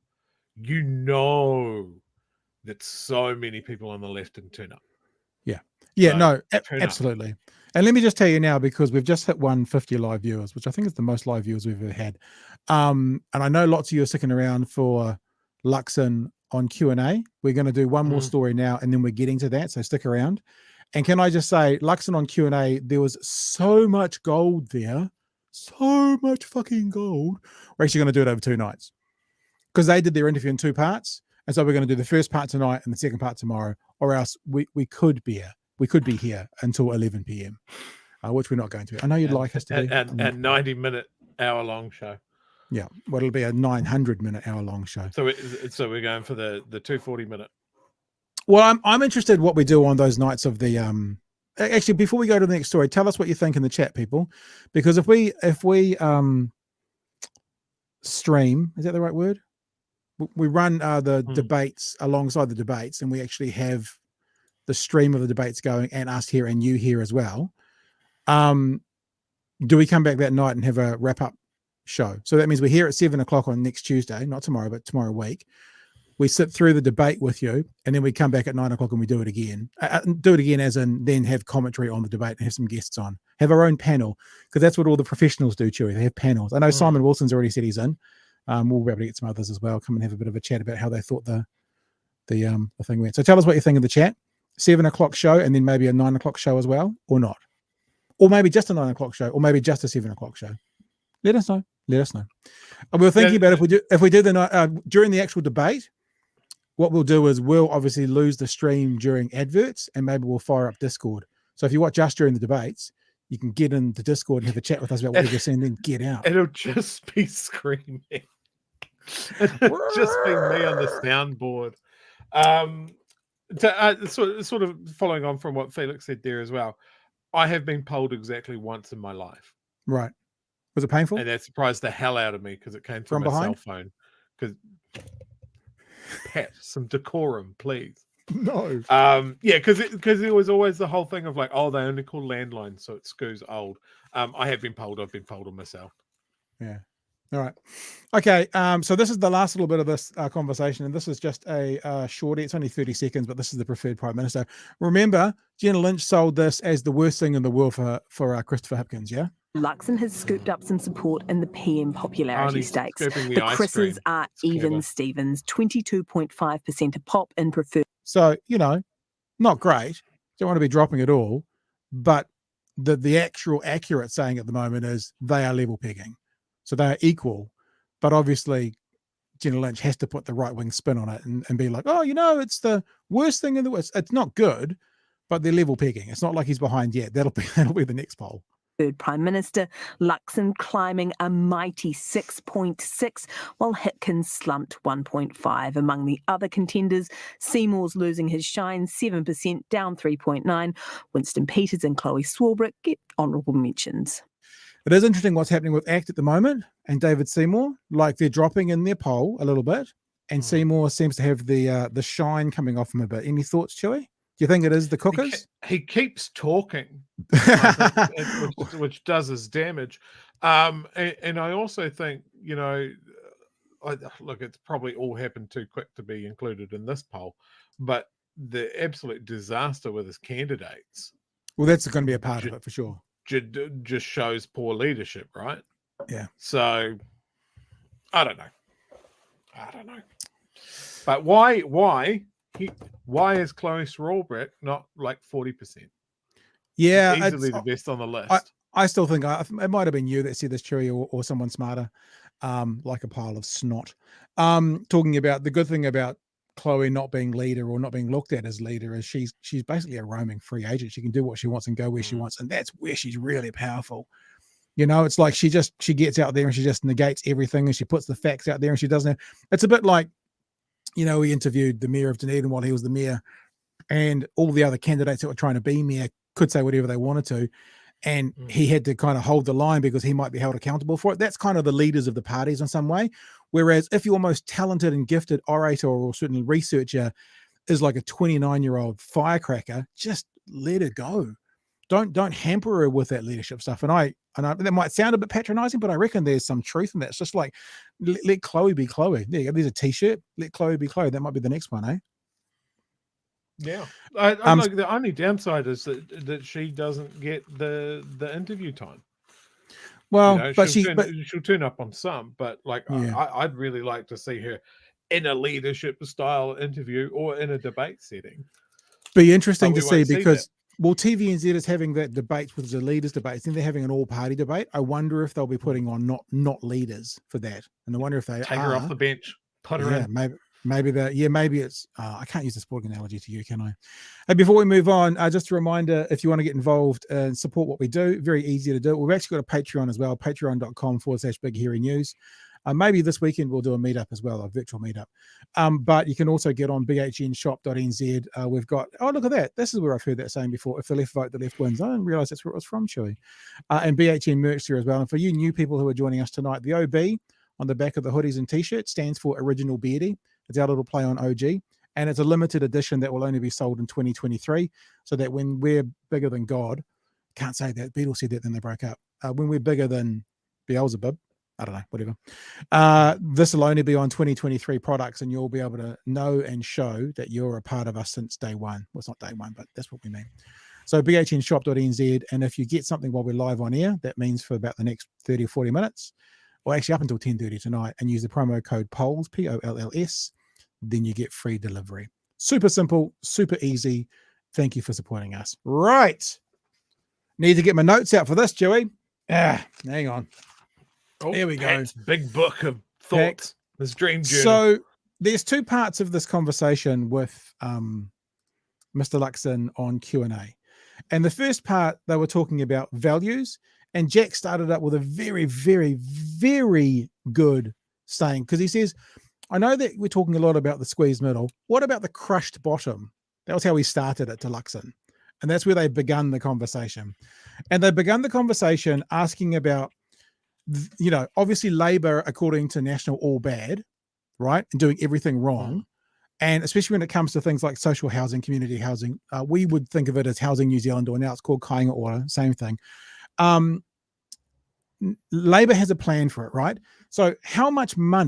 you know that so many people on the left didn't turn up. Absolutely. And let me just tell you now, because we've just hit 150 live viewers, which I think is the most live viewers we've ever had. And I know lots of you are sticking around for Luxon on Q&A. We're going to do one more story now, and then we're getting to that, so stick around. And can I just say, Luxon on Q&A, there was so much gold there, so much fucking gold. We're actually going to do it over 2 nights because they did their interview in 2 parts. And so we're going to do the first part tonight and the second part tomorrow, or else we could be here until 11 p.m., which we're not going to. I know you'd like us to be. A 90-minute, hour-long show. Yeah, well, it'll be a 900-minute, hour-long show. So we're going for the 240-minute. Well, I'm interested what we do on those nights of the actually, before we go to the next story, tell us what you think in the chat, people, because if we stream, is that the right word? We run the debates alongside the debates, and we actually have the stream of the debates going, and us here and you here as well. Do we come back that night and have a wrap-up show? So that means we're here at 7:00 on next Tuesday, not tomorrow, but tomorrow week. We sit through the debate with you, and then we come back at 9:00 and we do it again. Do it again as in then have commentary on the debate and have some guests on. Have our own panel, because that's what all the professionals do, Chewy. They have panels. I know Simon Wilson's already said he's in. We'll be able to get some others as well. Come and have a bit of a chat about how they thought the thing went. So tell us what you think in the chat. 7:00 show, and then maybe a 9:00 show as well, or not. Or maybe just a 9:00 show, or maybe just a 7:00 show. Let us know. Let us know. And we were thinking about if we do the night during the actual debate, what we'll do is we'll obviously lose the stream during adverts, and maybe we'll fire up Discord. So if you watch us during the debates, you can get into Discord and have a chat with us about what we're just saying, then get out. It'll just be screaming. It'll just be me on the soundboard. Sort of following on from what Felix said there as well, I have been polled exactly once in my life. Right. Was it painful? And that surprised the hell out of me because it came from a cell phone. Because Pat, some decorum, please. No. Because it was always the whole thing of like, oh, they only call landlines, so it skews old. I have been polled. I've been polled on myself. Yeah. All right. Okay. So this is the last little bit of this conversation, and this is just a shorty. It's only 30 seconds, but this is the preferred Prime Minister. Remember, Jenna Lynch sold this as the worst thing in the world for Christopher Hipkins, yeah? Luxon has scooped up some support in the PM popularity stakes. The Chris's are even Stevens, 22.5% a pop in preferred. So, not great. Don't want to be dropping it all, but the actual accurate saying at the moment is they are level pegging. So they are equal, but obviously Jenna Lynch has to put the right-wing spin on it and be like, oh, it's the worst thing in the worst. It's not good, but they're level pegging. It's not like he's behind yet. That'll be the next poll. Third Prime Minister, Luxon climbing a mighty 6.6, while Hipkins slumped 1.5. Among the other contenders, Seymour's losing his shine, 7%, down 3.9. Winston Peters and Chloe Swarbrick get honourable mentions. It is interesting what's happening with ACT at the moment and David Seymour. Like they're dropping in their poll a little bit, and Seymour seems to have the shine coming off him a bit. Any thoughts, Chewy? Do you think it is the cookers? He keeps talking, which does his damage. And I also think, look, it's probably all happened too quick to be included in this poll, but the absolute disaster with his candidates. Well, that's going to be a part of it for sure. Just shows poor leadership, right? Yeah. So, I don't know. But why is Chloe Swarbrick not like 40%? Yeah, easily the best on the list. I still think it might have been you that said this, Chewy, or someone smarter, like a pile of snot, talking about the good thing about Chloe not being leader or not being looked at as leader is she's basically a roaming free agent. She can do what she wants and go where she wants, and that's where she's really powerful. You know, it's like she gets out there and she just negates everything, and she puts the facts out there, and she doesn't. It's a bit like, you know, we interviewed the mayor of Dunedin while he was the mayor, and all the other candidates that were trying to be mayor could say whatever they wanted to, and he had to kind of hold the line because he might be held accountable for it. That's kind of the leaders of the parties in some way. Whereas if your most talented and gifted orator or certainly researcher is like a 29-year-old firecracker, just let it go. Don't hamper her with that leadership stuff. And I that might sound a bit patronizing, but I reckon there's some truth in that. It's just like let Chloe be Chloe. There you go. There's a t-shirt. Let Chloe be Chloe. That might be the next one, eh? Yeah, I like the only downside is that she doesn't get the interview time. Well, you know, but she'll turn up on some, but like I'd really like to see her in a leadership style interview or in a debate setting. Be interesting to see because TVNZ is having that debate with the leaders debates, then they're having an all party debate. I wonder if they'll be putting on not leaders for that, and I wonder if they take her off the bench, put her in. Maybe it's I can't use the sporting analogy to you, can I? And before we move on, just a reminder, if you want to get involved and support what we do, very easy to do. We've actually got a Patreon as well, patreon.com/Big Hairy News. Maybe this weekend we'll do a meetup as well, a virtual meetup. But you can also get on bhnshop.nz. We've got, oh, look at that. This is where I've heard that saying before. If the left vote, the left wins. I didn't realize that's where it was from, Chewy. And BHN merch there as well. And for you new people who are joining us tonight, the OB on the back of the hoodies and t-shirts stands for Original Beardy. It's our little play on OG, and it's a limited edition that will only be sold in 2023, so that when we're bigger than God, can't say that, Beatles said that, then they broke up. When we're bigger than Beelzebub, I don't know, whatever, this will only be on 2023 products, and you'll be able to know and show that you're a part of us since day one. Well, it's not day one, but that's what we mean. So bhnshop.nz, and if you get something while we're live on air, that means for about the next 30 or 40 minutes, or actually up until 10:30 tonight, and use the promo code POLLS, POLLS, then you get free delivery. Super simple, super easy. Thank you for supporting us. Right. Need to get my notes out for this, Joey. Hang on. Oh, there we go. Big book of thoughts. This dream journal. So there's two parts of this conversation with Mr. Luxon on Q&A. And the first part, they were talking about values. And Jack started up with a very, very, very good saying, because he says, I know that we're talking a lot about the squeezed middle. What about the crushed bottom? That was how he started it to Luxon. And that's where they begun the conversation. And they begun the conversation asking about, you know, obviously Labor, according to National, all bad, right? And doing everything wrong. And especially when it comes to things like social housing, community housing, we would think of it as Housing New Zealand, or now it's called Kainga Ora, same thing. Labor has a plan for it, right? So how much more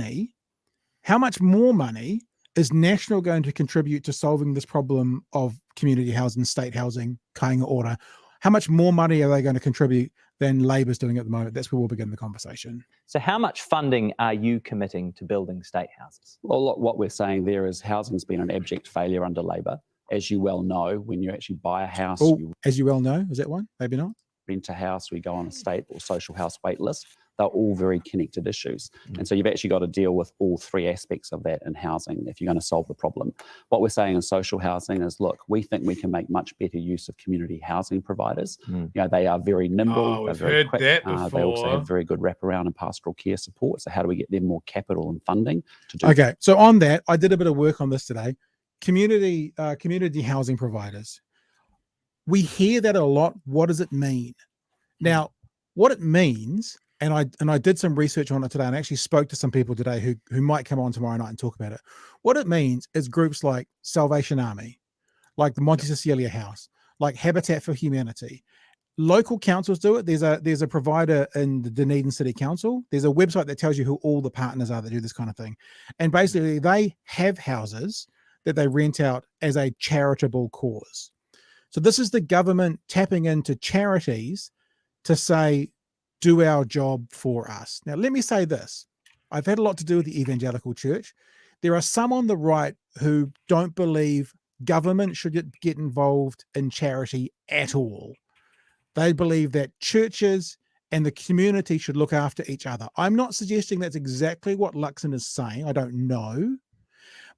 money is National going to contribute to solving this problem of community housing, state housing, Kainga Ora? How much more money are they going to contribute than Labor's doing at the moment? That's where we'll begin the conversation. So how much funding are you committing to building state houses? Well, look, what we're saying there is housing's been an abject failure under Labor. As you well know, when you actually buy a house, as you well know, is that one? Maybe not. Rent a house, we go on a state or social house wait list. They're all very connected issues. And so you've actually got to deal with all three aspects of that in housing if you're going to solve the problem. What we're saying in social housing is, look, we think we can make much better use of community housing providers. You know, they are very nimble, they're very quick. They also have very good wraparound and pastoral care support. So how do we get them more capital and funding to do Okay, so on that, I did a bit of work on this today. Community housing providers. We hear that a lot. What does it mean? Now, what it means, and I did some research on it today, and actually spoke to some people today who might come on tomorrow night and talk about it. What it means is groups like Salvation Army, like the Monte Cecilia House, like Habitat for Humanity. Local councils do it. There's a provider in the Dunedin City Council. There's a website that tells you who all the partners are that do this kind of thing. And basically, they have houses that they rent out as a charitable cause. So this is the government tapping into charities to say, do our job for us. Now, let me say this. I've had a lot to do with the evangelical church. There are some on the right who don't believe government should get involved in charity at all. They believe that churches and the community should look after each other. I'm not suggesting that's exactly what Luxon is saying. I don't know.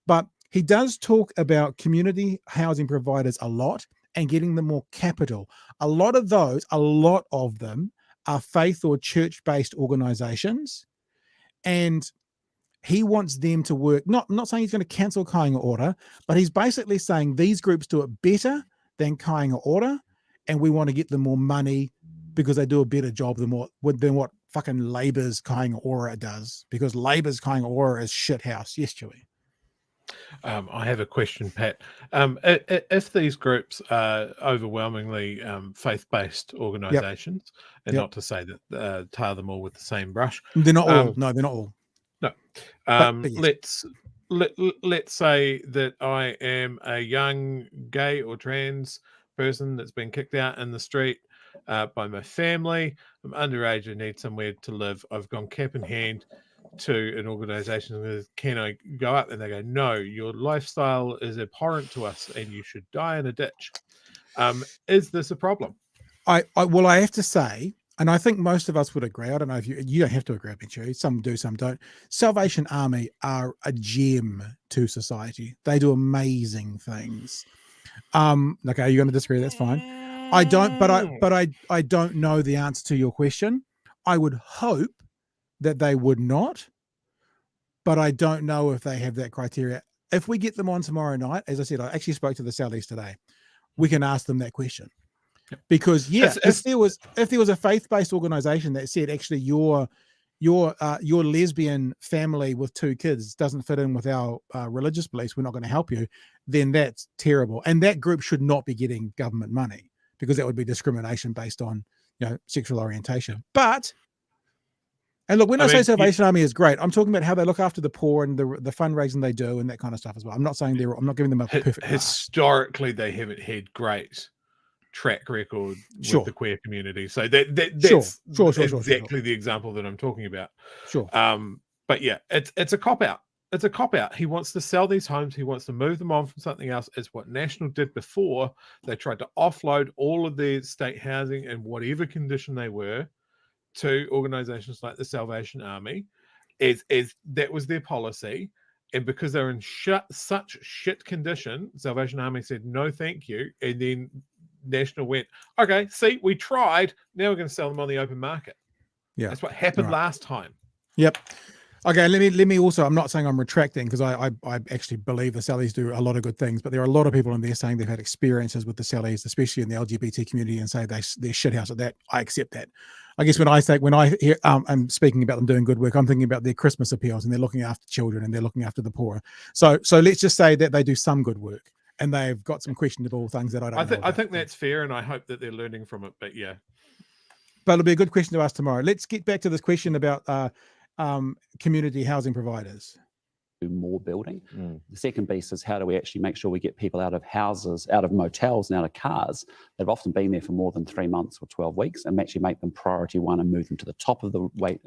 But he does talk about community housing providers a lot and getting them more capital. A lot of them are faith or church-based organizations. And he wants them to work, I'm not saying he's going to cancel Kainga Ora, but he's basically saying these groups do it better than Kainga Ora, and we want to get them more money because they do a better job than what fucking Labour's Kainga Ora does, because Labour's Kainga Ora is shit house. Yes, Chewie. I have a question, Pat. If these groups are overwhelmingly faith-based organisations, and not to say that tar them all with the same brush, they're not all. No, they're not all. No. But yes. Let's say that I am a young gay or trans person that's been kicked out in the street by my family. I'm underage. I need somewhere to live. I've gone cap in hand to an organisation and says, can I go up? And they go, no, your lifestyle is abhorrent to us and you should die in a ditch. Is this a problem? I have to say, and I think most of us would agree, I don't know if you don't have to agree with me, some do, some don't. Salvation Army are a gem to society. They do amazing things. Okay, you're going to disagree, that's fine. I don't, but I don't know the answer to your question. I would hope that they would not, but I don't know if they have that criteria. If we get them on tomorrow night, as I said, I actually spoke to the Southeast today, we can ask them that question. Because if there was a faith-based organization that said, actually your lesbian family with 2 kids doesn't fit in with our religious beliefs, we're not going to help you, then that's terrible. And that group should not be getting government money, because that would be discrimination based on sexual orientation. And look, when I say Salvation Army is great, I'm talking about how they look after the poor and the fundraising they do and that kind of stuff as well. I'm not saying I'm not giving them a perfect historically they haven't had great track record with the queer community, so that's exactly the example that I'm talking about. But yeah, it's a cop-out. It's a cop-out. He wants to sell these homes. He wants to move them on from something else. It's what National did before. They tried to offload all of their state housing in whatever condition they were to organizations like the Salvation Army. As that was their policy. And because they're in such shit condition, Salvation Army said, no, thank you. And then National went, okay, see, we tried. Now we're going to sell them on the open market. Yeah. That's what happened last time. Yep. Okay, let me also, I'm not saying I'm retracting, because I actually believe the Sallies do a lot of good things, but there are a lot of people in there saying they've had experiences with the Sallies, especially in the LGBT community, and say they're shithouse at that. I accept that. I guess when I hear I'm speaking about them doing good work, I'm thinking about their Christmas appeals, and they're looking after children and they're looking after the poor. So let's just say that they do some good work, and they've got some questionable things that I don't know about. I think that's fair, and I hope that they're learning from it. But yeah, but it'll be a good question to ask tomorrow. Let's get back to this question about community housing providers. More building. The second piece is, how do we actually make sure we get people out of houses, out of motels and out of cars that have often been there for more than 3 months or 12 weeks, and actually make them priority one and move them to the top of the wait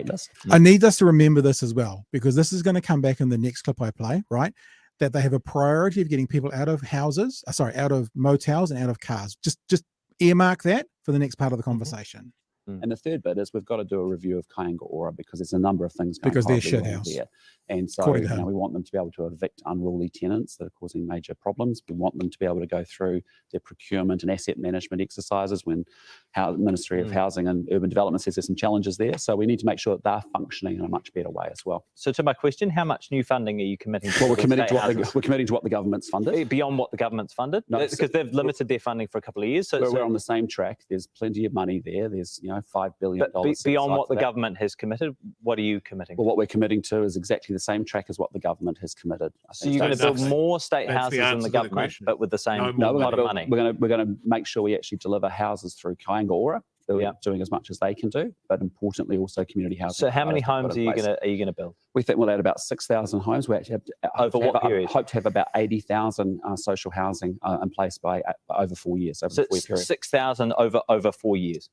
list. I need us to remember this as well, because this is going to come back in the next clip I play, right? That they have a priority of getting people out of houses, out of motels and out of cars. Just earmark that for the next part of the conversation. And the third bit is, we've got to do a review of Kainga Ora, because there's a number of things going because they're shit house there. And so we want them to be able to evict unruly tenants that are causing major problems. We want them to be able to go through their procurement and asset management exercises when the Ministry of Housing and Urban Development says there's some challenges there. So we need to make sure that they're functioning in a much better way as well. So to my question, how much new funding are you committing to? Well, we're committing to what the government's funded. Beyond what the government's funded? No, because they've limited their funding for a couple of years. So we're on the same track. There's plenty of money there. There's $5 billion. But beyond what the government has committed, what are you committing? Well, what we're committing to is exactly the same track as what the government has committed. So you're going to build more state houses than the government, but with the same lot of money? We're going to make sure we actually deliver houses through Kainga Ora. They're doing as much as they can do, but importantly also community housing. So how many homes are you going to build? We think we'll add about 6,000 homes. We actually over what period? Hope to have about 80,000 social housing in place by over 4 years. Over so 6,000 over 4 years.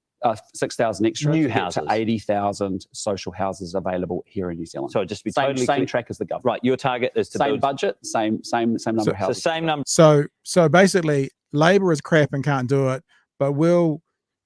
6,000 extra new houses. To 80,000 social houses available here in New Zealand. So just be same track as the government. Right, your target is to same build budget, same number of houses. The same number. So basically, Labor is crap and can't do it, but we'll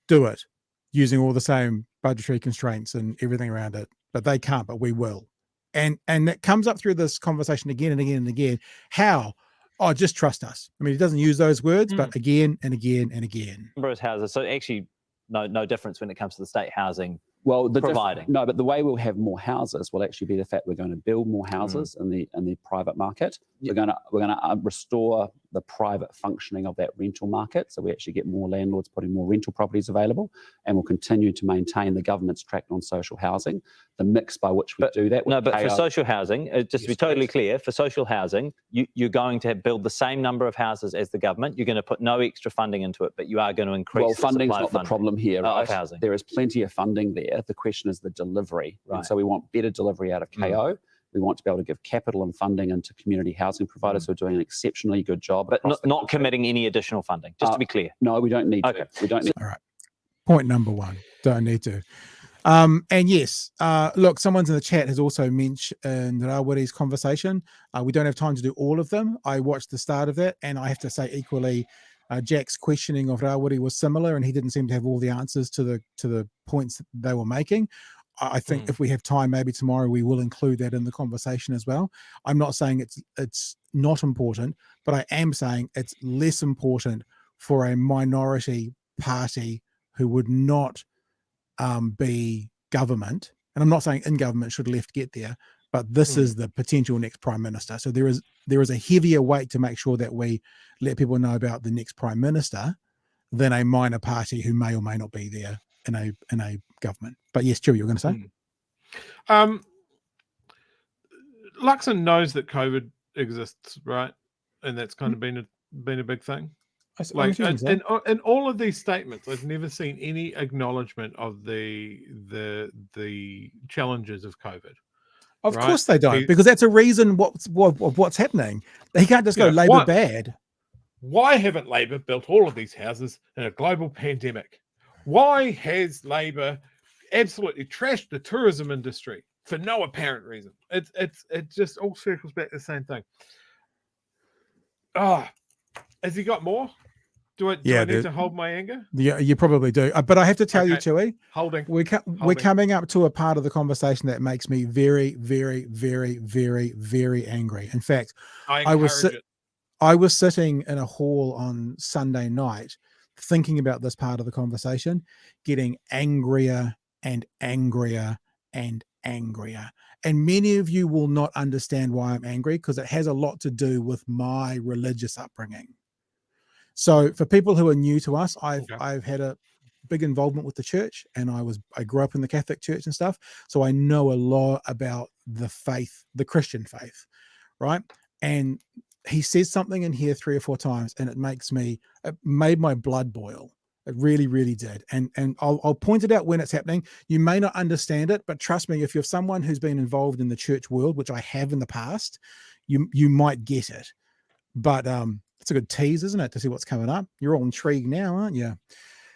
do it using all the same budgetary constraints and everything around it, but they can't, but we will. And that comes up through this conversation again and again and again. How? Oh, just trust us. I mean, he doesn't use those words, but again and again and again. Number of houses. So actually, no difference when it comes to the state housing. Well, providing. No, but the way we'll have more houses will actually be the fact we're going to build more houses in the private market. Yep. We're going to restore the private functioning of that rental market, so we actually get more landlords putting more rental properties available, and we'll continue to maintain the government's track on social housing. The mix by which we do that. No, but for social housing, just to be totally clear, for social housing, you're going to build the same number of houses as the government. You're going to put no extra funding into it, but you are going to increase. Well, funding's not the problem here, right? Of housing. There is plenty of funding there. The question is the delivery. Right. And so we want better delivery out of KO. We want to be able to give capital and funding into community housing providers who are doing an exceptionally good job. But not committing any additional funding, just to be clear. No, we don't need to. We don't need. All right. Point number one, don't need to. And yes, look, someone's in the chat has also mentioned Rawiri's conversation. We don't have time to do all of them. I watched the start of that, and I have to say equally, Jack's questioning of Rawiri was similar, and he didn't seem to have all the answers to the points that they were making. I think if we have time, maybe tomorrow we will include that in the conversation as well. I'm not saying it's not important, but I am saying it's less important for a minority party who would not be government. And I'm not saying in government should left get there, but this is the potential next prime minister. So there is a heavier weight to make sure that we let people know about the next prime minister than a minor party who may or may not be there in a government. But yes, Chewie, you're going to say? Luxon knows that COVID exists, right? And that's kind of been a big thing. Like, and all of these statements, I've never seen any acknowledgement of the challenges of COVID. Of course they don't, because that's a reason what's happening. They can't just go Labor bad. Why haven't Labor built all of these houses in a global pandemic? Why has Labor absolutely trashed the tourism industry for no apparent reason? It just all circles back to the same thing. Has he got more? Do I need to hold my anger? Yeah, you probably do. But I have to tell you, Chewie, holding. We're coming up to a part of the conversation that makes me very, very, very, very, very angry. In fact, I was sitting in a hall on Sunday night thinking about this part of the conversation, getting angrier and angrier and angrier. And many of you will not understand why I'm angry, because it has a lot to do with my religious upbringing. So for people who are new to us, I've had a big involvement with the church, and I grew up in the Catholic Church and stuff. So I know a lot about the faith, the Christian faith, right? And he says something in here 3 or 4 times, and it made my blood boil. It really, really did. And I'll point it out when it's happening. You may not understand it, but trust me, if you're someone who's been involved in the church world, which I have in the past, you might get it. But it's a good tease, isn't it, to see what's coming up? You're all intrigued now, aren't you?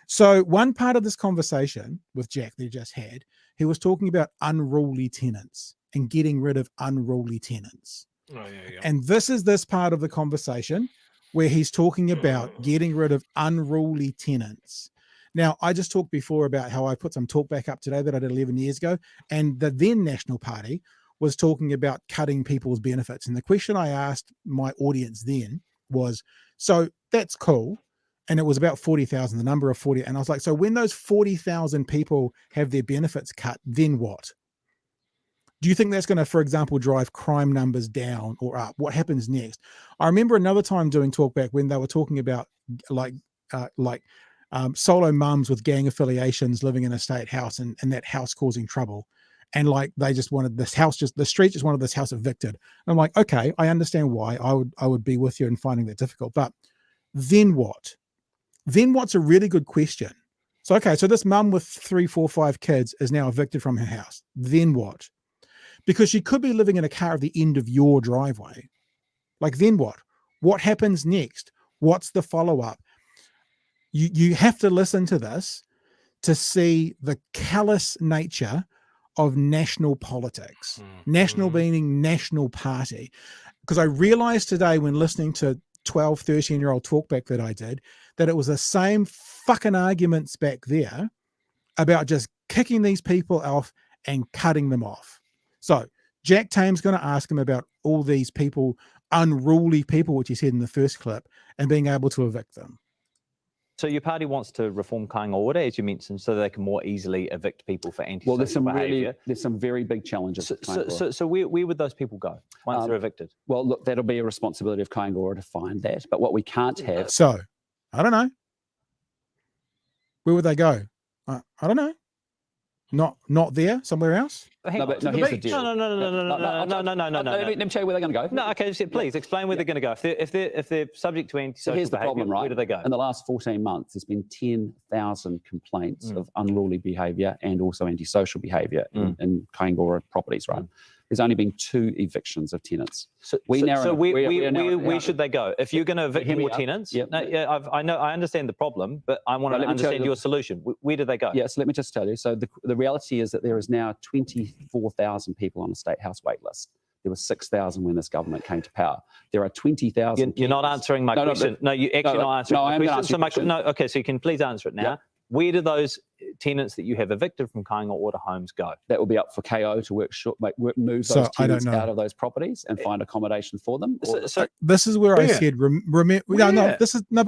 So one part of this conversation with Jack that he just had, he was talking about unruly tenants and getting rid of unruly tenants. Oh, yeah. And this part of the conversation where he's talking about getting rid of unruly tenants. Now, I just talked before about how I put some talk back up today that I did 11 years ago, and the then National Party was talking about cutting people's benefits. And the question I asked my audience then was, so that's cool. And it was about 40,000, the number of 40. And I was like, so when those 40,000 people have their benefits cut, then what? Do you think that's going to, for example, drive crime numbers down or up? What happens next? I remember another time doing talkback when they were talking about solo mums with gang affiliations living in a state house and that house causing trouble. And like they just wanted this house, the street just wanted this house evicted. And I'm like, okay, I understand why. I would be with you in finding that difficult. But then what? Then what's a really good question. So, okay, so this mum with 3, 4, 5 kids is now evicted from her house. Then what? Because she could be living in a car at the end of your driveway. Like, then what? What happens next? What's the follow-up? You have to listen to this to see the callous nature of national politics. National meaning national party. Because I realized today when listening to 12, 13-year-old talkback that I did, that it was the same fucking arguments back there about just kicking these people off and cutting them off. So Jack Tame's going to ask him about all these people, unruly people, which he said in the first clip, and being able to evict them. So your party wants to reform Kainga Ora, as you mentioned, so they can more easily evict people for antisocial behaviour. There's some very big challenges. So where would those people go once they're evicted? Well, look, that'll be a responsibility of Kainga Ora to find that. But what we can't have... So, I don't know. Where would they go? I don't know. Not there, somewhere else? No, here's the deal. No. Let me tell you where they're going to go. No, okay, please explain where they're going to go. If they're subject to antisocial here's the behaviour, problem, right? where do they go? In the last 14 months, there's been 10,000 complaints of unruly behaviour and also antisocial behaviour in Kainga Ora properties, right? There's only been 2 evictions of tenants. Where should they go? If you're going to evict more tenants, I understand the problem, but I want to understand your solution. Where do they go? Yes, let me just tell you. So the reality is that there is now 24,000 people on the State House wait list. There were 6,000 when this government came to power. There are 20,000. You're not answering my question. No, you're actually not answering my question. No, okay, so you can please answer it now. Yeah. Where do those tenants that you have evicted from Kainga Ora homes go? That will be up for KO to move those tenants out of those properties and find accommodation for them. This is where I said, but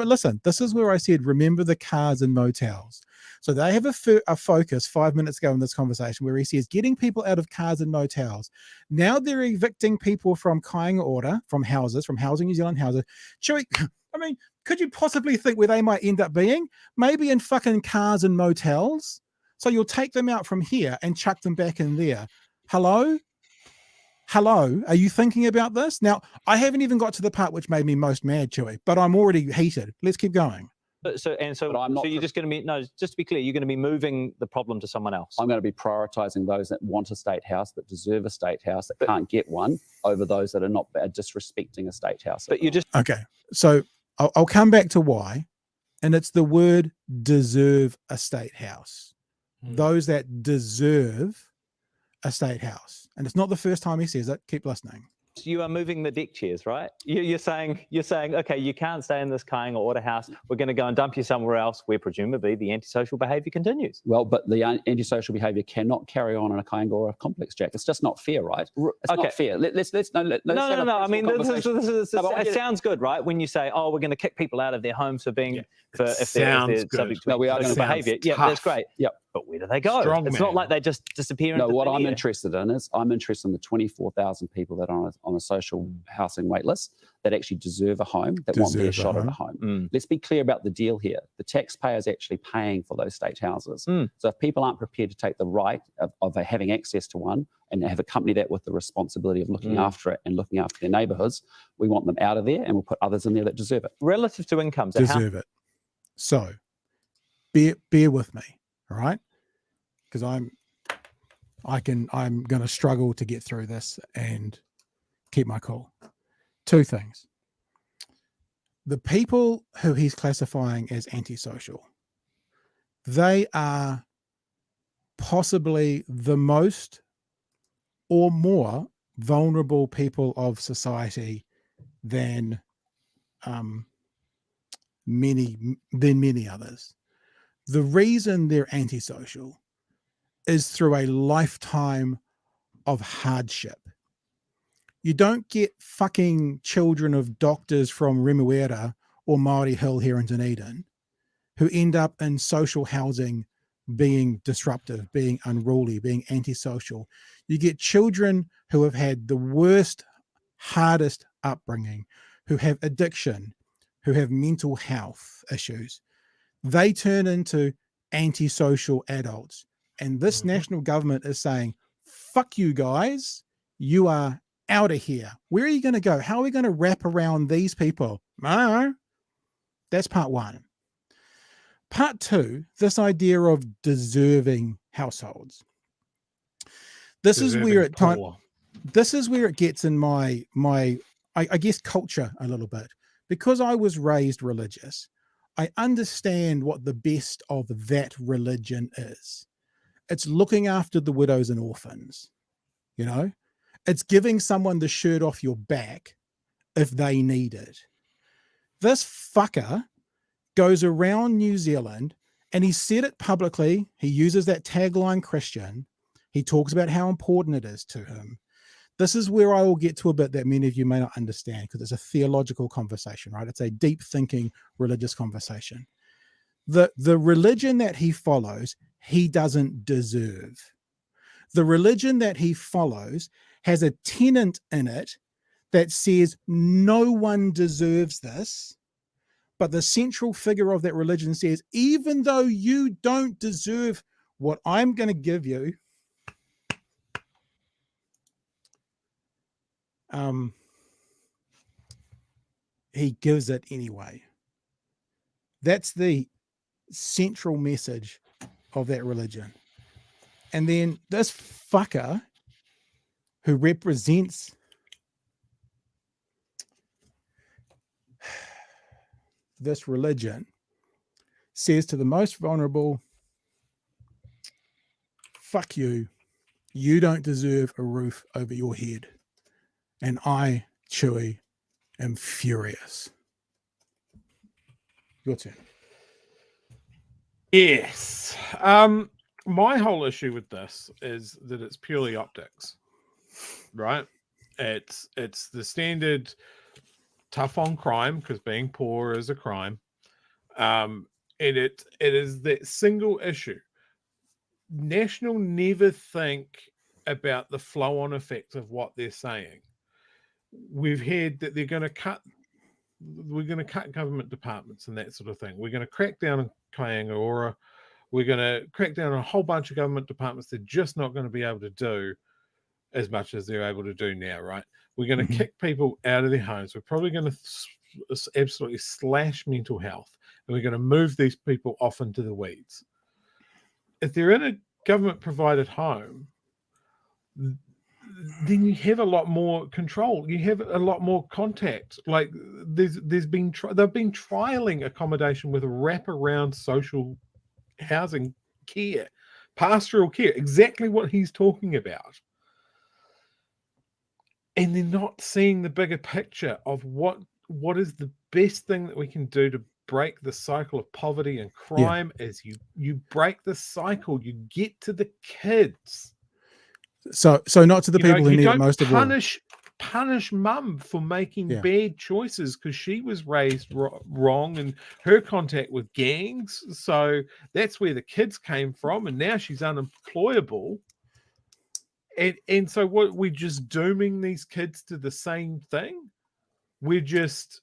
listen, this is where I said, remember the cars and motels. So they have a focus 5 minutes ago in this conversation where he says getting people out of cars and motels. Now they're evicting people from Kainga Ora, from Housing New Zealand houses. I mean, could you possibly think where they might end up being? Maybe in fucking cars and motels. So you'll take them out from here and chuck them back in there. Hello? Are you thinking about this? Now, I haven't even got to the part which made me most mad, Chewy, but I'm already heated. Let's keep going. So you're just going to be, just to be clear, you're going to be moving the problem to someone else. I'm going to be prioritising those that want a state house, that deserve a state house, that can't get one, over those that are not disrespecting a state house. But you're just... Okay, so I'll come back to why, and it's the word deserve a state house. Those that deserve a state house. And it's not the first time he says it. Keep listening. You are moving the deck chairs, right? You're saying, okay, you can't stay in this Kainga Ora house. We're going to go and dump you somewhere else where presumably the antisocial behaviour continues. Well, but the antisocial behaviour cannot carry on in a Kainga Ora complex, Jack. It's just not fair, right? It's not fair. No. I mean, it sounds good, right? When you say, oh, we're going to kick people out of their homes for being if they're subject to antisocial behaviour. Yeah, that's great. Yeah. But where do they go? It's not like they just disappear. No, what I'm interested in is I'm interested in the 24,000 people that are on a social housing wait list that actually deserve a home, that want their shot at a home. Let's be clear about the deal here. The taxpayer is actually paying for those state houses. So if people aren't prepared to take the right of having access to one and have accompany that with the responsibility of looking after it and looking after their neighbourhoods, we want them out of there and we'll put others in there that deserve it. Relative to incomes. Deserve it. So bear with me. All right, because I'm going to struggle to get through this and keep my cool. 2 things. The people who he's classifying as antisocial, they are possibly the most or more vulnerable people of society than many others. The reason they're antisocial is through a lifetime of hardship. You don't get fucking children of doctors from Remuera or Māori Hill here in Dunedin who end up in social housing being disruptive, being unruly, being antisocial. You get children who have had the worst, hardest upbringing, who have addiction, who have mental health issues. They turn into antisocial adults. And this national government is saying, fuck you guys, you are out of here. Where are you going to go? How are we going to wrap around these people? No. That's part 1. Part 2, this idea of deserving households. This is where it gets in my I guess culture a little bit. Because I was raised religious, I understand what the best of that religion is. It's looking after the widows and orphans, you know? It's giving someone the shirt off your back if they need it. This fucker goes around New Zealand, and he said it publicly. He uses that tagline Christian. He talks about how important it is to him. This is where I will get to a bit that many of you may not understand, because it's a theological conversation, right? It's a deep thinking religious conversation. The religion that he follows, he doesn't deserve. The religion that he follows has a tenant in it that says no one deserves this, but the central figure of that religion says, even though you don't deserve what I'm going to give you, he gives it anyway. That's the central message of that religion. And then this fucker who represents this religion says to the most vulnerable, fuck you, you don't deserve a roof over your head. And I, Chewy, am furious. Your turn. Yes. My whole issue with this is that it's purely optics, right? It's the standard tough on crime, because being poor is a crime. And it is that single issue. National never think about the flow-on effect of what they're saying. We've heard that we're going to cut government departments and that sort of thing. We're going to crack down on Kainga Ora. We're going to crack down on a whole bunch of government departments. They're just not going to be able to do as much as they're able to do now, right? We're going to kick people out of their homes. We're probably going to absolutely slash mental health, and we're going to move these people off into the weeds. If they're in a government-provided home, then you have a lot more control. You have a lot more contact. Like they've been trialing accommodation with wraparound social housing care, pastoral care, exactly what he's talking about. And they're not seeing the bigger picture of what is the best thing that we can do to break the cycle of poverty and crime. As you break the cycle, you get to the kids. So not to the people who need it most of all. Punish mum for making bad choices because she was raised wrong and her contact with gangs. So that's where the kids came from, and now she's unemployable. And so we're just dooming these kids to the same thing. We're just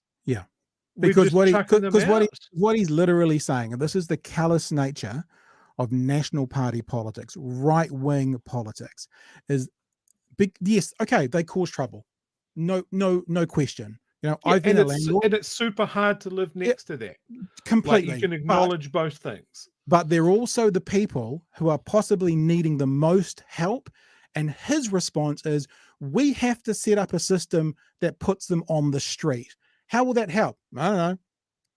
because what he's literally saying, and this is the callous nature of national party politics, right-wing politics, is big. Yes, okay, they cause trouble, no question. You know, I've been a landlord, and it's super hard to live next to that. Completely, like you can acknowledge both things, but they're also the people who are possibly needing the most help. And his response is, we have to set up a system that puts them on the street. How will that help? I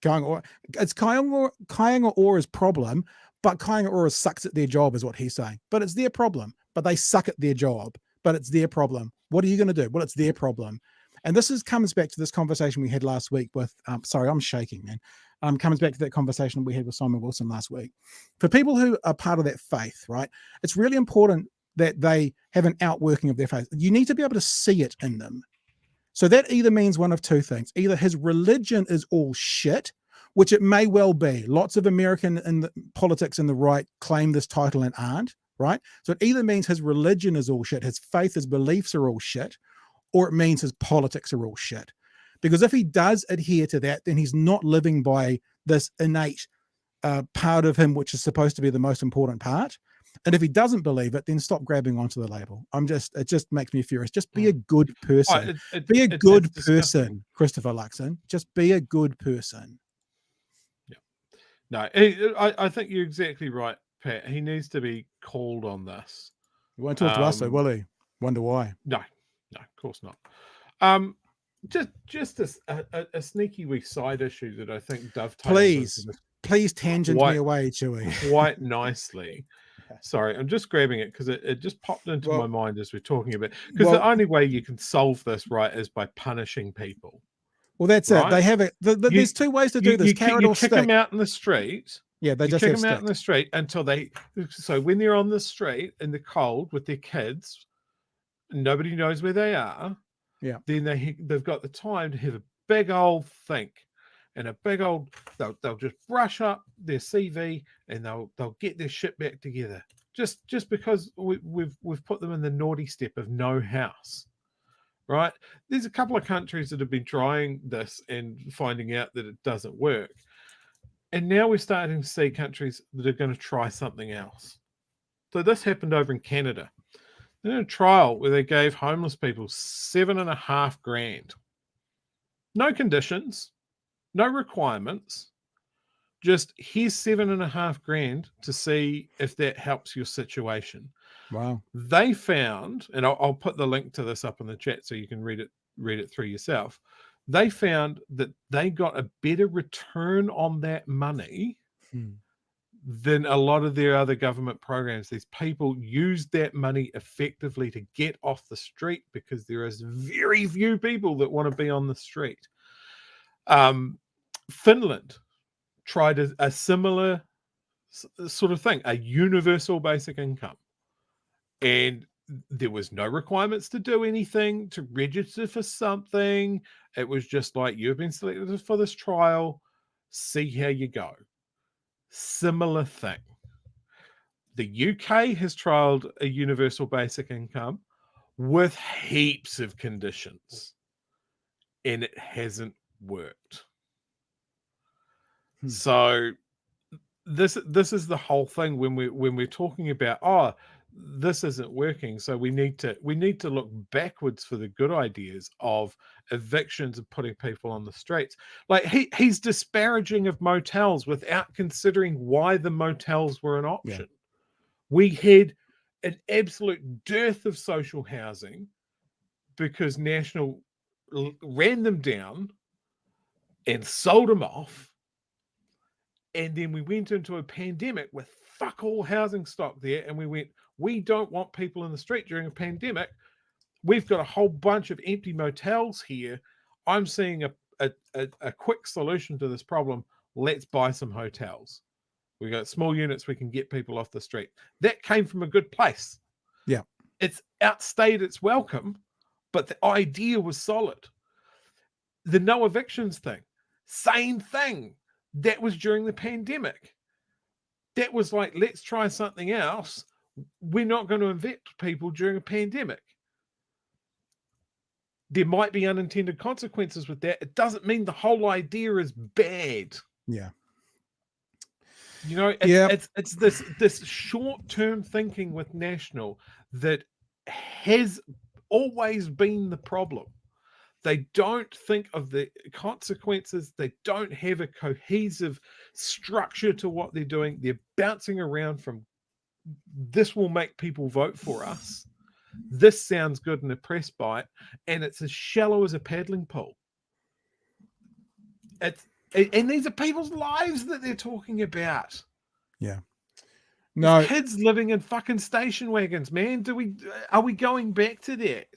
don't know. It's Kainga Ora's problem, but Kainga Ora sucks at their job is what he's saying. But it's their problem. But they suck at their job. But it's their problem. What are you going to do? Well, it's their problem. And this comes back to this conversation we had last week with, sorry, I'm shaking, man. Comes back to that conversation we had with Simon Wilson last week. For people who are part of that faith, right, it's really important that they have an outworking of their faith. You need to be able to see it in them. So that either means one of two things. Either his religion is all shit, which it may well be. Lots of American politics in the right claim this title and aren't, right? So it either means his religion is all shit, his faith, his beliefs are all shit, or it means his politics are all shit. Because if he does adhere to that, then he's not living by this innate part of him, which is supposed to be the most important part. And if he doesn't believe it, then stop grabbing onto the label. It just makes me furious. Just be a good person. Be a good person, Christopher Luxon. Just be a good person. Yeah. No, I think you're exactly right, Pat. He needs to be called on this. He won't talk to us, though, will he? Wonder why. No, of course not. Just a sneaky wee side issue that I think dovetails. Please tangent me away, Chewy. Quite nicely. Sorry, I'm just grabbing it because it just popped into my mind as we're talking about. Because the only way you can solve this, right, is by punishing people. Well, that's it. They have it. There's two ways to do this: carrot or stick. You kick them out in the street. Yeah, they just kick them out in the street until they. So when they're on the street in the cold with their kids, nobody knows where they are. Yeah. Then they've got the time to have a big old think, and a big old. They'll just brush up their CV and they'll get their shit back together. Just because we've put them in the naughty step of no house. Right? There's a couple of countries that have been trying this and finding out that it doesn't work. And now we're starting to see countries that are going to try something else. So this happened over in Canada. They did a trial where they gave homeless people $7,500. No conditions, no requirements. Just here's $7,500 to see if that helps your situation. Wow. They found, and I'll put the link to this up in the chat so you can read it through yourself. They found that they got a better return on that money than a lot of their other government programs. These people used that money effectively to get off the street because there is very few people that want to be on the street. Finland tried a similar sort of thing, a universal basic income. And there was no requirements to do anything, to register for something. It was just like, you've been selected for this trial, see how you go. Similar thing. The UK has trialed a universal basic income with heaps of conditions, and it hasn't worked. So this is the whole thing when we're talking about, this isn't working, so we need to look backwards for the good ideas of evictions and putting people on the streets. Like he's disparaging of motels without considering why the motels were an option. Yeah. We had an absolute dearth of social housing because National ran them down and sold them off, and then we went into a pandemic with fuck all housing stock there, and we went, we don't want people in the street during a pandemic. We've got a whole bunch of empty motels here. I'm seeing a quick solution to this problem. Let's buy some hotels. We got small units. We can get people off the street. That came from a good place. Yeah. It's outstayed its welcome, but the idea was solid. The no evictions thing, same thing. That was during the pandemic. That was like, let's try something else. We're not going to evict people during a pandemic. There might be unintended consequences with that. It doesn't mean the whole idea is bad. Yeah. You know, it's this short-term thinking with National that has always been the problem. They don't think of the consequences. They don't have a cohesive structure to what they're doing. They're bouncing around from, this will make people vote for us. This sounds good in a press bite, and it's as shallow as a paddling pool. And these are people's lives that they're talking about. Yeah. No. There's kids living in fucking station wagons, man. Are we going back to that?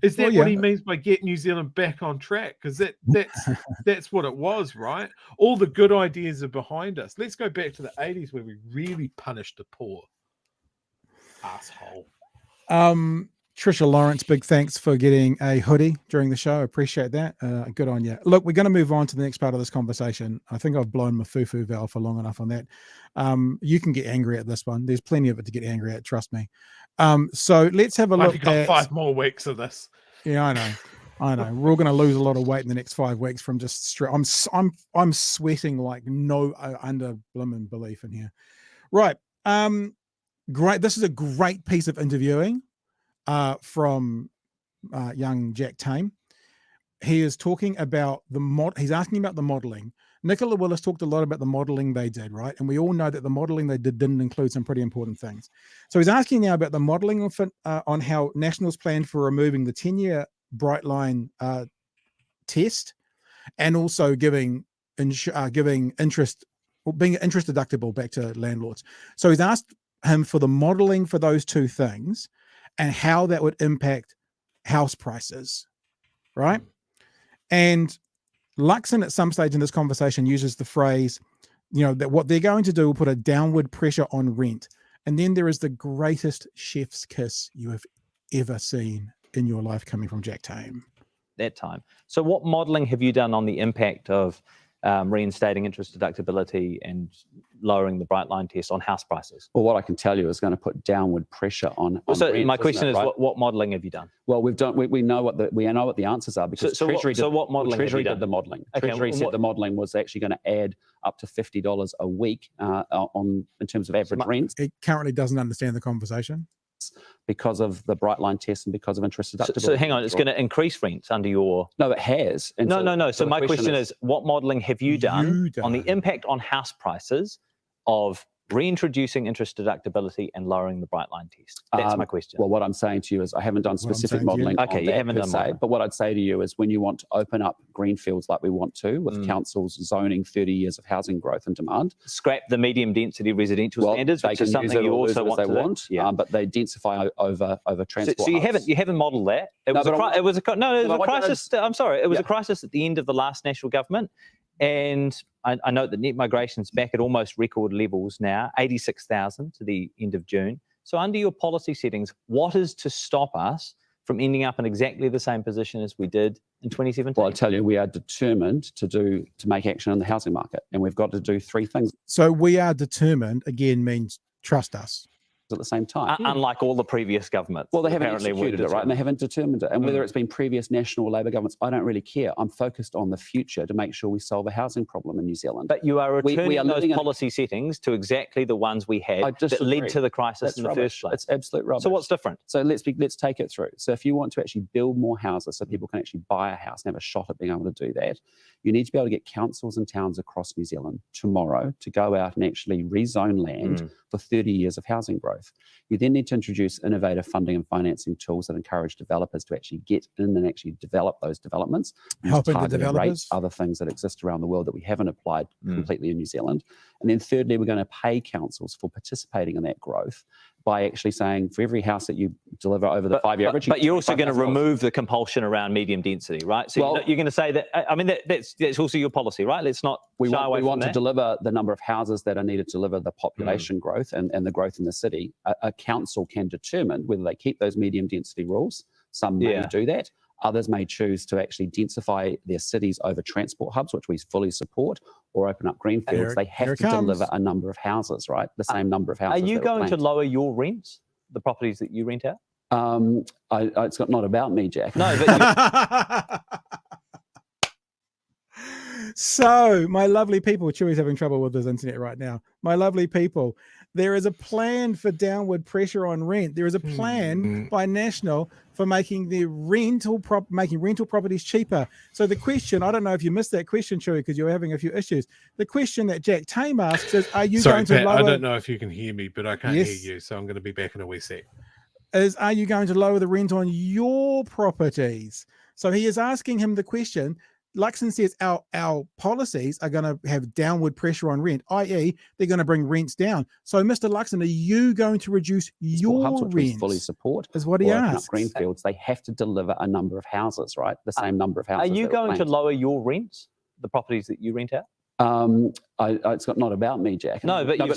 Is that what he means by get New Zealand back on track? Because that's what it was, right? All the good ideas are behind us. Let's go back to the 80s where we really punished the poor. Asshole. Trisha Lawrence, big thanks for getting a hoodie during the show. Appreciate that. Good on you. Look, we're going to move on to the next part of this conversation. I think I've blown my foo-foo valve for long enough on that. You can get angry at this one. There's plenty of it to get angry at, trust me. So let's have a look. I've got 5 more weeks of this. Yeah, I know. We're all going to lose a lot of weight in the next 5 weeks from just stress. I'm sweating like no under blooming belief in here. Right. Great. This is a great piece of interviewing from young Jack Tame. He is talking about he's asking about the modeling. Nicola Willis talked a lot about the modeling they did, right? And we all know that the modeling they did didn't include some pretty important things. So he's asking now about the modeling on how Nationals planned for removing the 10-year bright line test, and also giving interest, or being interest deductible back to landlords. So he's asked him for the modeling for those two things and how that would impact house prices, right? And Luxon at some stage in this conversation uses the phrase, that what they're going to do will put a downward pressure on rent. And then there is the greatest chef's kiss you have ever seen in your life coming from Jack Tame. That time. So what modelling have you done on the impact of reinstating interest deductibility and lowering the bright line test on house prices? Well, what I can tell you is going to put downward pressure on so rent, my question is, what modelling have you done? Well, we know what the answers are, because Treasury did the modelling. Okay, Treasury said the modelling was actually going to add up to $50 a week in terms of average rents. It currently doesn't understand the conversation. Because of the bright line test and because of interest deductibility. So hang on, it's going to increase rents under your... No, it has. And no. So my question is, what modelling have you done on the impact on house prices of reintroducing interest deductibility and lowering the bright line test? That's my question. Well, what I'm saying to you is I haven't done specific modelling. Okay, you haven't done modelling. But what I'd say to you is when you want to open up greenfields like we want to, with councils zoning 30 years of housing growth and demand. Scrap the medium density residential standards, which is something you also want to do. Yeah. But they densify over transport. So you haven't modelled that. It was a crisis. I'm sorry, it was a crisis at the end of the last national government. And I note that net migration's back at almost record levels now, 86,000 to the end of June. So under your policy settings, what is to stop us from ending up in exactly the same position as we did in 2017? Well, I tell you, we are determined to make action in the housing market, and we've got to do three things. So we are determined, again, means trust us. At the same time. Unlike all the previous governments. Well, they haven't executed it, right? And they haven't determined it. And whether it's been previous national Labor governments, I don't really care. I'm focused on the future to make sure we solve a housing problem in New Zealand. But you are returning those policy settings to exactly the ones we had that led to the crisis in the first place. It's absolute rubbish. So what's different? So let's take it through. So if you want to actually build more houses so people can actually buy a house and have a shot at being able to do that, you need to be able to get councils and towns across New Zealand tomorrow to go out and actually rezone land for 30 years of housing growth. You then need to introduce innovative funding and financing tools that encourage developers to actually get in and actually develop those developments. Helping the developers. Rates, other things that exist around the world that we haven't applied completely in New Zealand. And then thirdly, we're going to pay councils for participating in that growth by actually saying for every house that you deliver over the 5-year average. But you're also going to remove the compulsion around medium density, right? So you're going to say that, I mean, that's also your policy, right? Let's not we want to deliver the number of houses that are needed to deliver the population growth and the growth in the city. A council can determine whether they keep those medium density rules. Some may do that. Others may choose to actually densify their cities over transport hubs, which we fully support, or open up greenfields. They have to deliver a number of houses, right? The same number of houses. Are you going to lower your rents, the properties that you rent out? It's not about me, Jack. No, but So, my lovely people, Chewy's having trouble with his internet right now. My lovely people, there is a plan for downward pressure on rent. There is a plan by National for making the rental properties cheaper. So the question, I don't know if you missed that question, Chewy, because you're having a few issues. The question that Jack Tame asks is, are you going to lower... I don't know if you can hear me, but I can't hear you, so I'm going to be back in a wee sec. Are you going to lower the rent on your properties? So he is asking him the question. Luxon says our policies are going to have downward pressure on rent, i.e. they're going to bring rents down. So, Mr. Luxon, are you going to reduce your hubs, rent? Fully support. Is what he asks. Greenfields, they have to deliver a number of houses, right? The same number of houses. Are you going to lower your rents, the properties that you rent out? It's not about me, Jack. No, but you've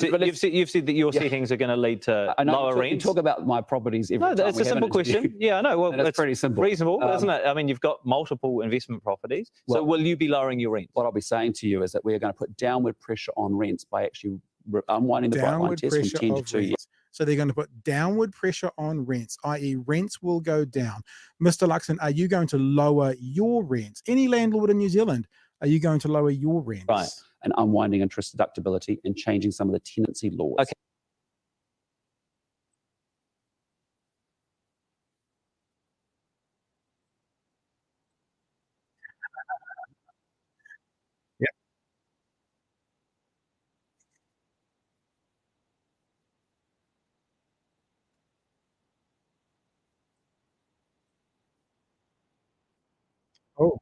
said that your settings are going to lead to lower rents. You talk about my properties every time. No, that's a simple question. Yeah, I know. Well, it's pretty simple. Reasonable, isn't it? I mean, you've got multiple investment properties. So will you be lowering your rent? What I'll be saying to you is that we are going to put downward pressure on rents by actually unwinding the bright line test from 10 to 2 years. So they're going to put downward pressure on rents, i.e. rents will go down. Mr. Luxon, are you going to lower your rents? Any landlord in New Zealand, are you going to lower your rents? Right. And unwinding interest deductibility and changing some of the tenancy laws. Okay. Oh.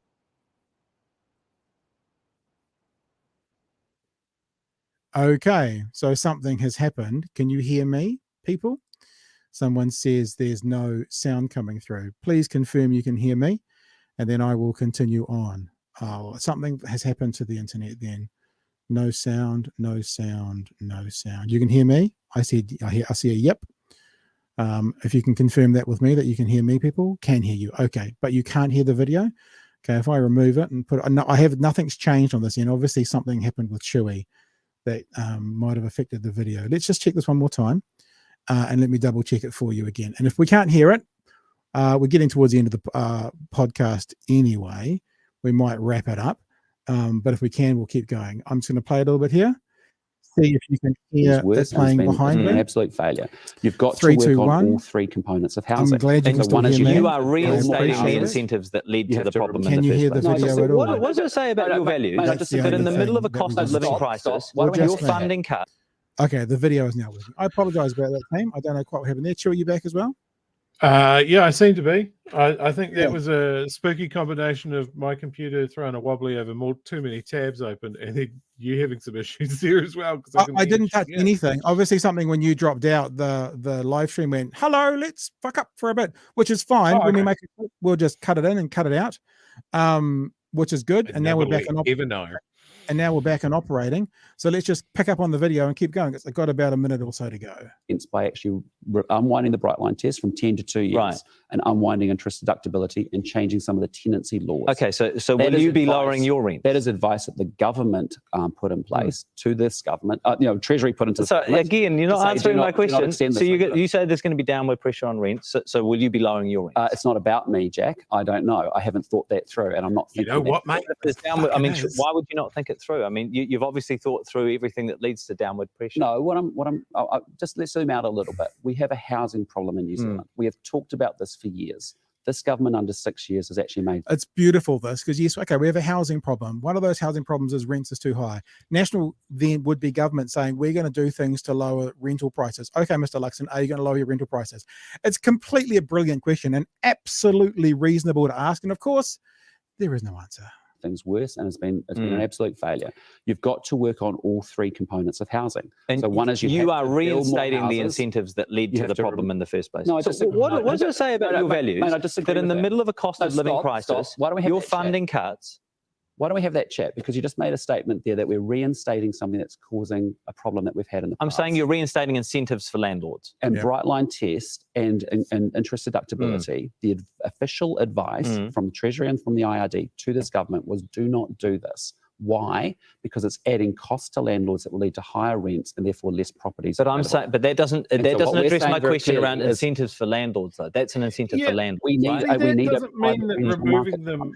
Okay, so something has happened. Can you hear me, people? Someone says there's no sound coming through. Please confirm you can hear me, and then I will continue on. Oh, something has happened to the internet then. No sound, no sound, no sound. You can hear me? I see a yep. If you can confirm that with me, that you can hear me, people can hear you. Okay, but you can't hear the video. Okay, if I remove it and put it, no, nothing's changed on this end. Obviously something happened with Chewy that might have affected the video. Let's just check this one more time, and let me double check it for you again. And if we can't hear it, we're getting towards the end of the podcast anyway. We might wrap it up, but if we can, we'll keep going. I'm just going to play a little bit here. See if you can hear it playing behind me. An absolute failure. You've got to work on all three components of housing. I'm glad you can still hear me. You are reinstating the incentives that led to the problem in the first place. Can you hear the video at all? What does it say about your values? That in the middle of a cost of living crisis, you're funding cuts. Okay, the video is now working. I apologise about that, team. I don't know quite what happened there. Chew, are you back as well? Yeah, I seem to be. I think that was a spooky combination of my computer throwing a wobbly over too many tabs open, and then you having some issues there as well. I didn't touch anything. Obviously, something when you dropped out, the live stream went, "Hello, let's fuck up for a bit," which is fine. When we make it, we'll just cut it in and cut it out, which is good. And now we're back on. And now we're back and operating. So let's just pick up on the video and keep going. It's got about a minute or so to go. It's by actually unwinding the bright line test from 10 to 2 years, and unwinding interest deductibility and changing some of the tenancy laws. Okay, so will you be lowering your rent? That is advice that the government put in place to this government. Treasury put into. So again, you're not answering my question. So you say there's going to be downward pressure on rent. So will you be lowering your rent? It's not about me, Jack. I don't know. I haven't thought that through, and I'm not thinking. You know what, mate? I mean, why would you not think it through? I mean, you've obviously thought through everything that leads to downward pressure. No, just let's zoom out a little bit. We have a housing problem in New Zealand. We have talked about this for years. This government under 6 years has actually made. It's beautiful, this, because yes, okay, we have a housing problem. One of those housing problems is rents is too high. National then would be government saying we're going to do things to lower rental prices. Okay, Mr. Luxon, are you going to lower your rental prices? It's completely a brilliant question and absolutely reasonable to ask. And of course, there is no answer. Things worse, and it's been an absolute failure. You've got to work on all three components of housing. And so one is you are reinstating the incentives that led to the problem in the first place. No, so what does it say about your values? Mate, I disagree that in the middle of a cost of living crisis, you're funding cuts. Why don't we have that chat? Because you just made a statement there that we're reinstating something that's causing a problem that we've had in the past. I'm saying you're reinstating incentives for landlords. And bright line test and interest deductibility, the official advice from the Treasury and from the IRD to this government was do not do this. Why? Because it's adding cost to landlords that will lead to higher rents and therefore less properties. But I'm saying, but that doesn't address my question around incentives for landlords, though. That's an incentive for landlords. We need. We need doesn't mean that removing them.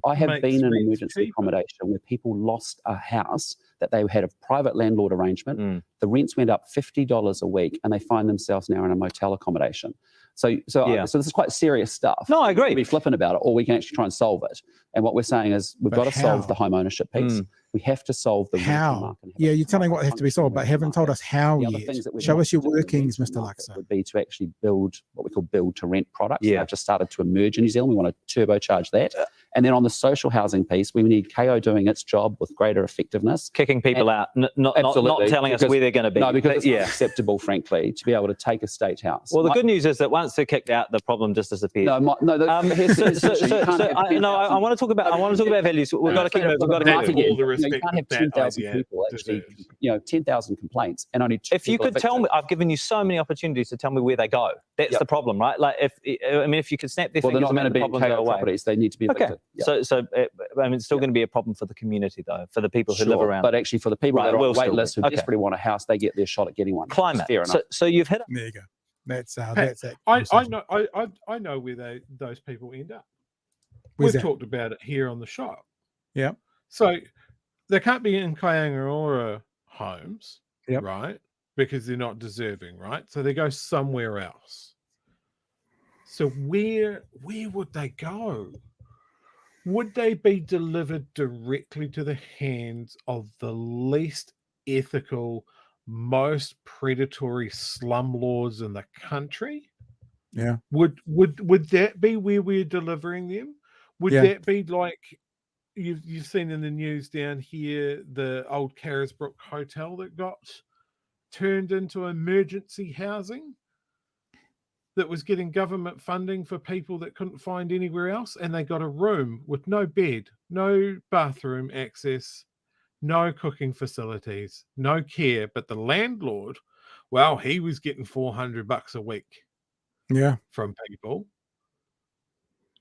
I have been in emergency accommodation where people lost a house that they had a private landlord arrangement. The rents went up $50 a week, and they find themselves now in a motel accommodation. So this is quite serious stuff. No, I agree. We can be flippant about it, or we can actually try and solve it. And what we're saying is we've got to solve the home ownership piece. We have to solve the how. Yeah, you're telling what has to be solved, but haven't told us how yet. Show us your workings, Mr. Luxon. Would be to actually build what we call build to rent products. They've just started to emerge in New Zealand. We want to turbocharge that. And then on the social housing piece, we need KO doing its job with greater effectiveness. Kicking people out, not telling us where they're going to be. No, because it's not acceptable, frankly, to be able to take a state house. Well, the good news is that once they're kicked out, the problem just disappears. I want to talk about values. We've got to keep moving. We've got to keep moving. All the respect you can't have 10,000 people actually, 10,000 complaints, and only 2 If you could tell me, I've given you so many opportunities to tell me where they go. That's the problem, right? Like, if you could snap their fingers and make the problem go away. Properties, they need to be evicted. So it's still going to be a problem for the community, though, for the people who live around. But actually, for the people that are on the wait list who desperately want a house, they get their shot at getting one. Climate. So you've hit it. There you go. That's it. I know where those people end up. We've talked about it here on the show. Yeah. So they can't be in Kainga Ora homes, right? Because they're not deserving, right? So they go somewhere else. So where would they go? Would they be delivered directly to the hands of the least ethical, most predatory slumlords in the country? Yeah. Would that be where we're delivering them? Would that be like you've seen in the news down here, the old Carisbrook Hotel that got turned into emergency housing? that was getting government funding for people that couldn't find anywhere else, and they got a room with no bed, no bathroom access, no cooking facilities, no care. But the landlord, well, he was getting $400 a week. Yeah, from people.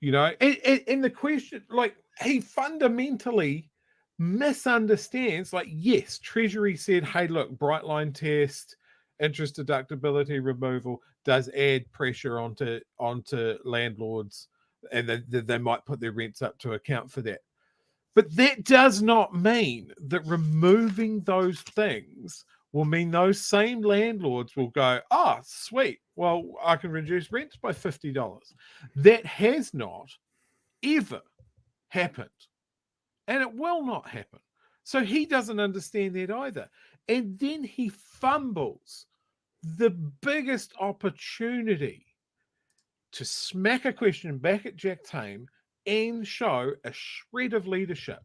You know, and the question, like, he fundamentally misunderstands. Like, yes, Treasury said, hey, look, bright line test, interest deductibility removal does add pressure onto landlords, and they might put their rents up to account for that. But that does not mean that removing those things will mean those same landlords will go, oh, sweet, well, I can reduce rents by $50. That has not ever happened, and it will not happen. So he doesn't understand that either. And then he fumbles the biggest opportunity to smack a question back at Jack Tame and show a shred of leadership.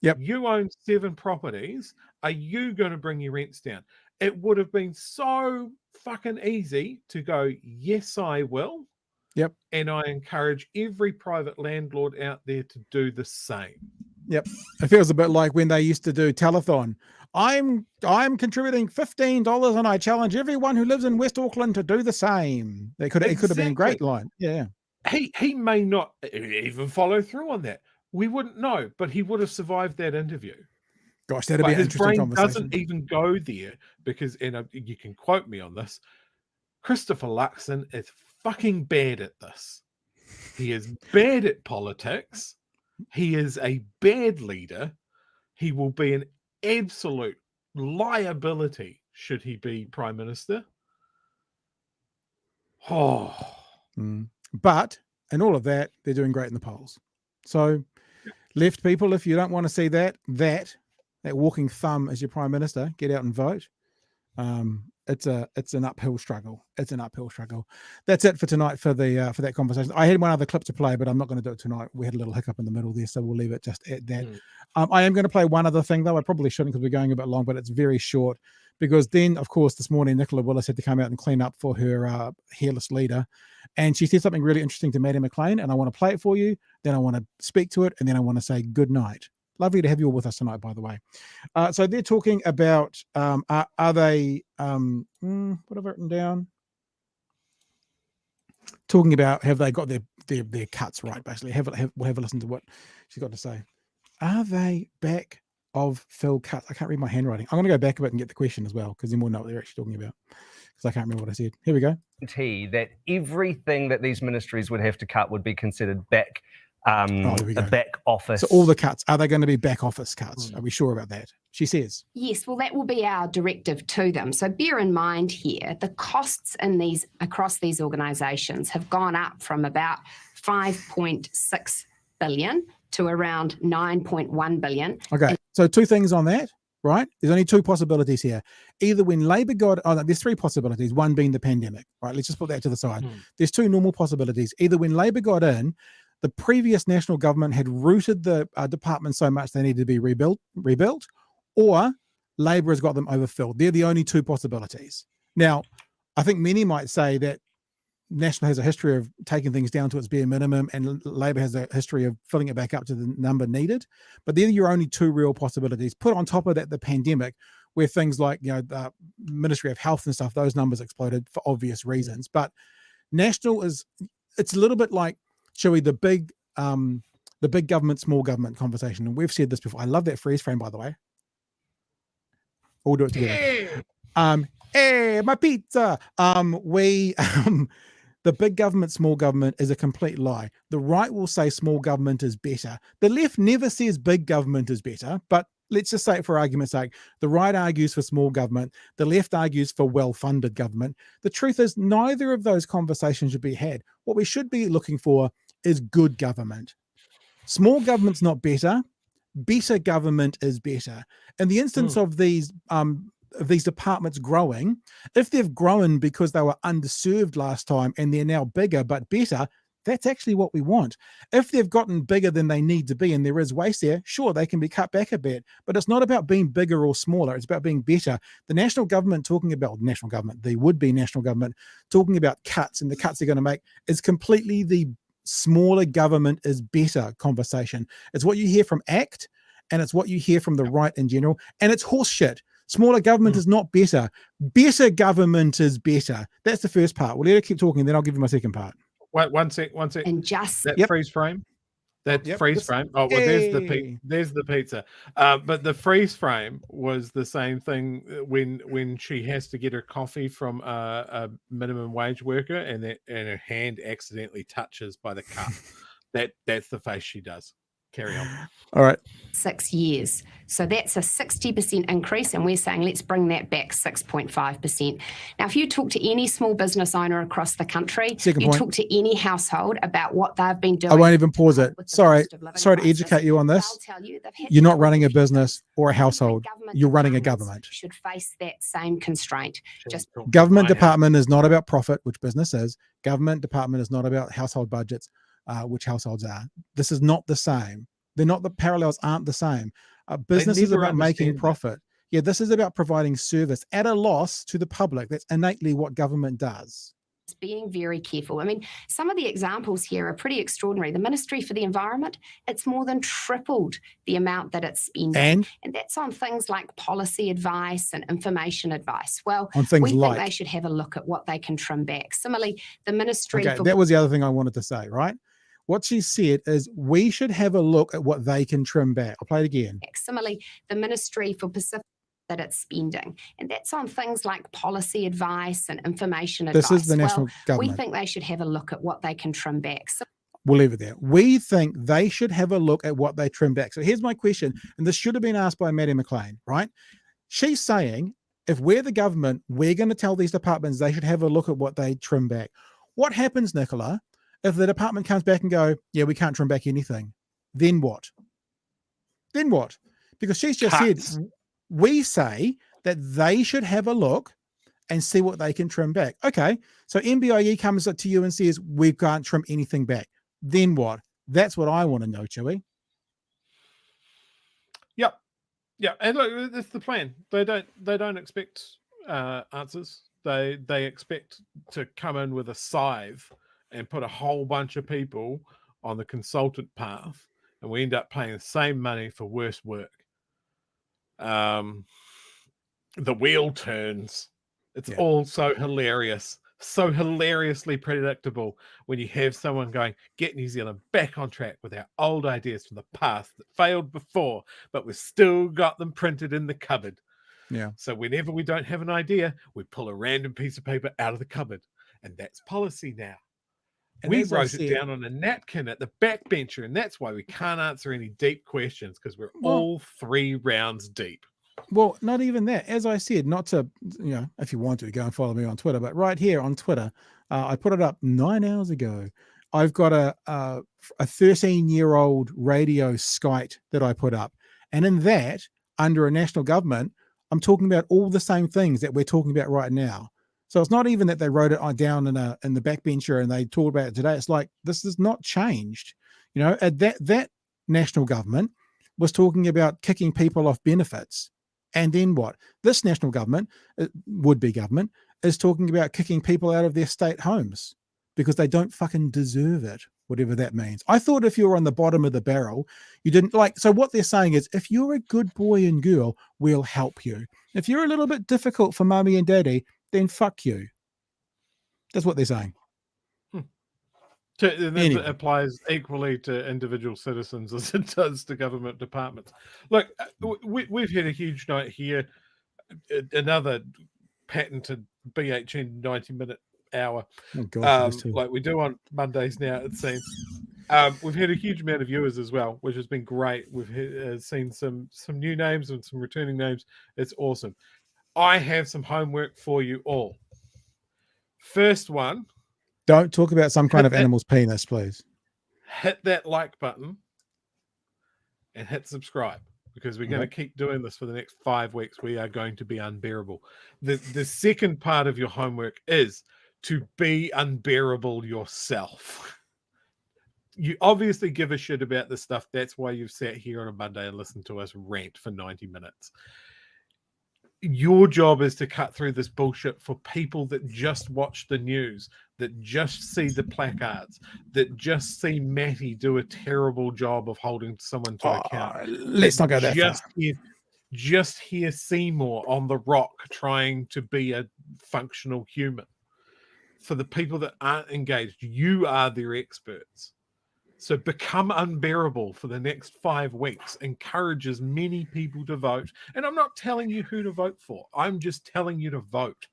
Yep. You own 7 properties. Are you going to bring your rents down? It would have been so fucking easy to go, yes, I will. Yep. And I encourage every private landlord out there to do the same. Yep. It feels a bit like when they used to do telethon. I'm contributing $15 and I challenge everyone who lives in West Auckland to do the same. It could have been a great line. Yeah. He may not even follow through on that. We wouldn't know, but he would have survived that interview. Gosh, that'd be an interesting conversation. His brain doesn't even go there because, and you can quote me on this, Christopher Luxon is fucking bad at this. He is bad at politics. He is a bad leader. He will be an absolute liability should he be Prime Minister. Oh. But in all of that, they're doing great in the polls. So left people, if you don't want to see that walking thumb as your Prime Minister, get out and vote. It's an uphill struggle. It's an uphill struggle. That's it for tonight for that conversation. I had one other clip to play, but I'm not going to do it tonight. We had a little hiccup in the middle there, so we'll leave it just at that. I am going to play one other thing, though. I probably shouldn't because we're going a bit long, but it's very short. Because then, of course, this morning, Nicola Willis had to come out and clean up for her hairless leader. And she said something really interesting to Maddie McLean, and I want to play it for you. Then I want to speak to it, and then I want to say good night. Lovely to have you all with us tonight, by the way. So they're talking about, are they, what have I written down? Talking about, have they got their cuts right, basically. We'll have a listen to what she's got to say. Are they back of Phil cuts? I can't read my handwriting. I'm going to go back a bit and get the question as well, because then we'll know what they're actually talking about, because I can't remember what I said. Here we go. That everything that these ministries would have to cut would be considered back a back office. So all the cuts, are they going to be back office cuts? Are we sure about that? She says. Yes, well, that will be our directive to them. So bear in mind here, the costs in across these organisations have gone up from about 5.6 billion to around 9.1 billion. Okay, so 2 things on that, right? There's only 2 possibilities here. Either when Labor got, there's 3 possibilities, one being the pandemic, right? Let's just put that to the side. There's 2 normal possibilities. Either when Labor got in, the previous national government had rooted the department so much they needed to be rebuilt, or Labor has got them overfilled. They're the only 2 possibilities. Now, I think many might say that National has a history of taking things down to its bare minimum, and Labor has a history of filling it back up to the number needed. But they're your only 2 real possibilities. Put on top of that the pandemic, where things like the Ministry of Health and stuff, those numbers exploded for obvious reasons. But National it's a little bit like, shall we, the big government, small government conversation. And we've said this before. I love that freeze frame, by the way. We'll do it together. Hey, my pizza. The big government, small government is a complete lie. The right will say small government is better. The left never says big government is better, but let's just say it for argument's sake. The right argues for small government. The left argues for well-funded government. The truth is neither of those conversations should be had. What we should be looking for is good government. Small government's not better. Better government is better. In the instance of these departments growing, if they've grown because they were underserved last time and they're now bigger but better, That's actually what we want. If they've gotten bigger than they need to be and there is waste there, sure, they can be cut back a bit. But it's not about being bigger or smaller. It's about being better. The national government talking about national government, the would-be national government talking about cuts and the cuts they're going to make is completely the smaller government is better conversation. It's what you hear from ACT and it's what you hear from the right in general. And it's horse shit. Smaller government is not better. Better government is better. That's the first part. We'll let her keep talking, then I'll give you my second part. Wait, one sec. And just that freeze frame. That freeze frame. Oh, well, there's the pizza. But the freeze frame was the same thing when she has to get her coffee from a minimum wage worker and her hand accidentally touches by the cup. That's the face she does. Carry on. All right. 6 years. So that's a 60% increase, and we're saying let's bring that back 6.5%. Now, if you talk to any small business owner across the country, talk to any household about what they've been doing. I won't even pause it. Sorry to educate you on this. You're not running a business or a household. You're running a government. Should face that same constraint. Government department is not about profit, which business is. Government department is not about household budgets. Which households are. This is not the same. They're not, the parallels aren't the same. Business is about making profit. Yeah, this is about providing service at a loss to the public. That's innately what government does. Being very careful. I mean, some of the examples here are pretty extraordinary. The Ministry for the Environment, it's more than tripled the amount that it's spending. And that's on things like policy advice and information advice. Well, on things we like, think they should have a look at what they can trim back. Similarly, the Ministry for... that was the other thing I wanted to say, right? What she said is we should have a look at what they can trim back. I'll play it again. Similarly, the Ministry for Pacific that it's spending. And that's on things like policy advice and information advice. This is the national government. We think they should have a look at what they can trim back. We'll leave it there. We think they should have a look at what they trim back. So here's my question, and this should have been asked by Maddie McLean, right? She's saying, if we're the government, we're going to tell these departments they should have a look at what they trim back. What happens, Nicola, if the department comes back and go, yeah, we can't trim back anything? Then what? Then what? Because she's just said, we say that they should have a look and see what they can trim back. Okay, so MBIE comes up to you and says, we can't trim anything back. Then what? That's what I want to know, Chewy. Yep. Yeah, and look, that's the plan. They don't expect answers. They expect to come in with a scythe and put a whole bunch of people on the consultant path, and we end up paying the same money for worse work. The wheel turns. It's all so hilarious, so hilariously predictable when you have someone going, get New Zealand back on track with our old ideas from the past that failed before, but we've still got them printed in the cupboard. Yeah. So whenever we don't have an idea, we pull a random piece of paper out of the cupboard, and that's policy now. And we wrote it down on a napkin at the backbencher, and that's why we can't answer any deep questions, because we're all 3 rounds deep. Well, not even that. As I said, not to, if you want to, go and follow me on Twitter, but right here on Twitter, I put it up 9 hours ago. I've got a 13-year-old radio skite that I put up. And in that, under a national government, I'm talking about all the same things that we're talking about right now. So it's not even that they wrote it down in the backbencher and they talked about it today. It's like, this has not changed. That national government was talking about kicking people off benefits. And then what? This national government, would-be government, is talking about kicking people out of their state homes because they don't fucking deserve it, whatever that means. I thought if you were on the bottom of the barrel, you didn't like. So what they're saying is, if you're a good boy and girl, we'll help you. If you're a little bit difficult for mommy and daddy, then fuck you. That's what they're saying. It applies equally to individual citizens as it does to government departments. Look, we've had a huge night here. Another patented BHN 90-minute hour, like we do on Mondays now, it seems. We've had a huge amount of viewers as well, which has been great. We've seen some new names and some returning names. It's awesome. I have some homework for you all. First one. Don't talk about some kind of animal's penis, please. Hit that like button and hit subscribe, because we're going to keep doing this for the next 5 weeks. We are going to be unbearable. The second part of your homework is to be unbearable yourself. You obviously give a shit about this stuff. That's why you've sat here on a Monday and listened to us rant for 90 minutes. Your job is to cut through this bullshit for people that just watch the news, that just see the placards, that just see Matty do a terrible job of holding someone to account. Let's not go that far. Just hear Seymour on the rock trying to be a functional human. For the people that aren't engaged, you are their experts. So become unbearable for the next 5 weeks. Encourage as many people to vote. And I'm not telling you who to vote for. I'm just telling you to vote.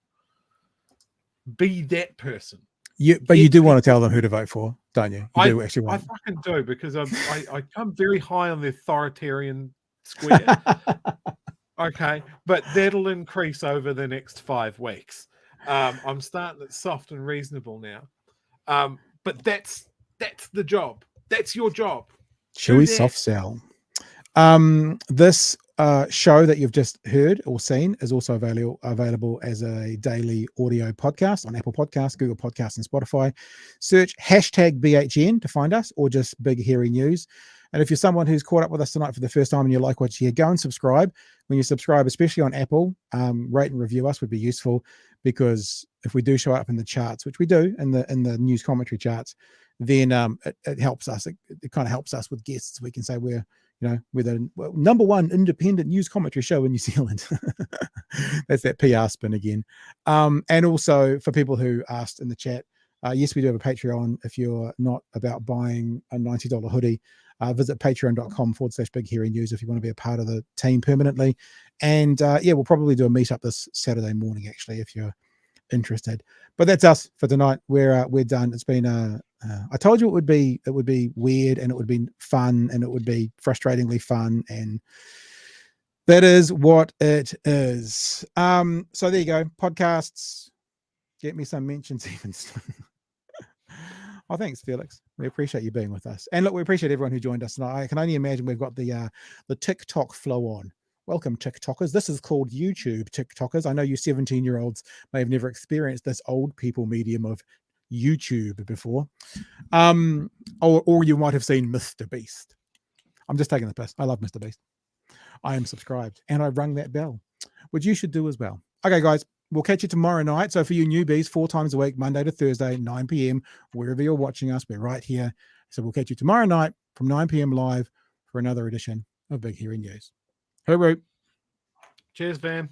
Be that person. But you do want to tell them who to vote for, don't you? You do actually want. I fucking do, because I come very high on the authoritarian square. Okay, but that'll increase over the next 5 weeks. I'm starting it soft and reasonable now. But that's the job. That's your job. Shall we soft sell? This show that you've just heard or seen is also available as a daily audio podcast on Apple Podcasts, Google Podcasts, and Spotify. Search #BHN to find us, or just Big Hairy News. And if you're someone who's caught up with us tonight for the first time and you like what you hear, go and subscribe. When you subscribe, especially on Apple, rate and review us would be useful, because if we do show up in the charts, which we do in the news commentary charts, then it helps us. It kind of helps us with guests. We can say we're the #1 independent news commentary show in New Zealand. That's that PR spin again. And also for people who asked in the chat, yes, we do have a Patreon. If you're not about buying a $90 hoodie, visit patreon.com/Big Hairy News if you want to be a part of the team permanently. And we'll probably do a meetup this Saturday morning, actually, if you're interested. But that's us for tonight. We're done. It's been I told you it would be weird, and it would be fun, and it would be frustratingly fun, and that is what it is. So there you go. Podcasts. Get me some mentions, even. Oh, thanks, Felix. We appreciate you being with us. And look, we appreciate everyone who joined us tonight. I can only imagine we've got the TikTok flow on. Welcome, TikTokers. This is called YouTube TikTokers. I know you 17-year-olds may have never experienced this old people medium of YouTube before. Or you might have seen Mr. Beast. I'm just taking the piss. I love Mr. Beast. I am subscribed, and I rung that bell, which you should do as well. Okay, guys. We'll catch you tomorrow night. So for you newbies, 4 times a week, Monday to Thursday, 9 p.m., wherever you're watching us, we're right here. So we'll catch you tomorrow night from 9 p.m. live for another edition of Big Hairy News. Hooroo. Cheers, Van.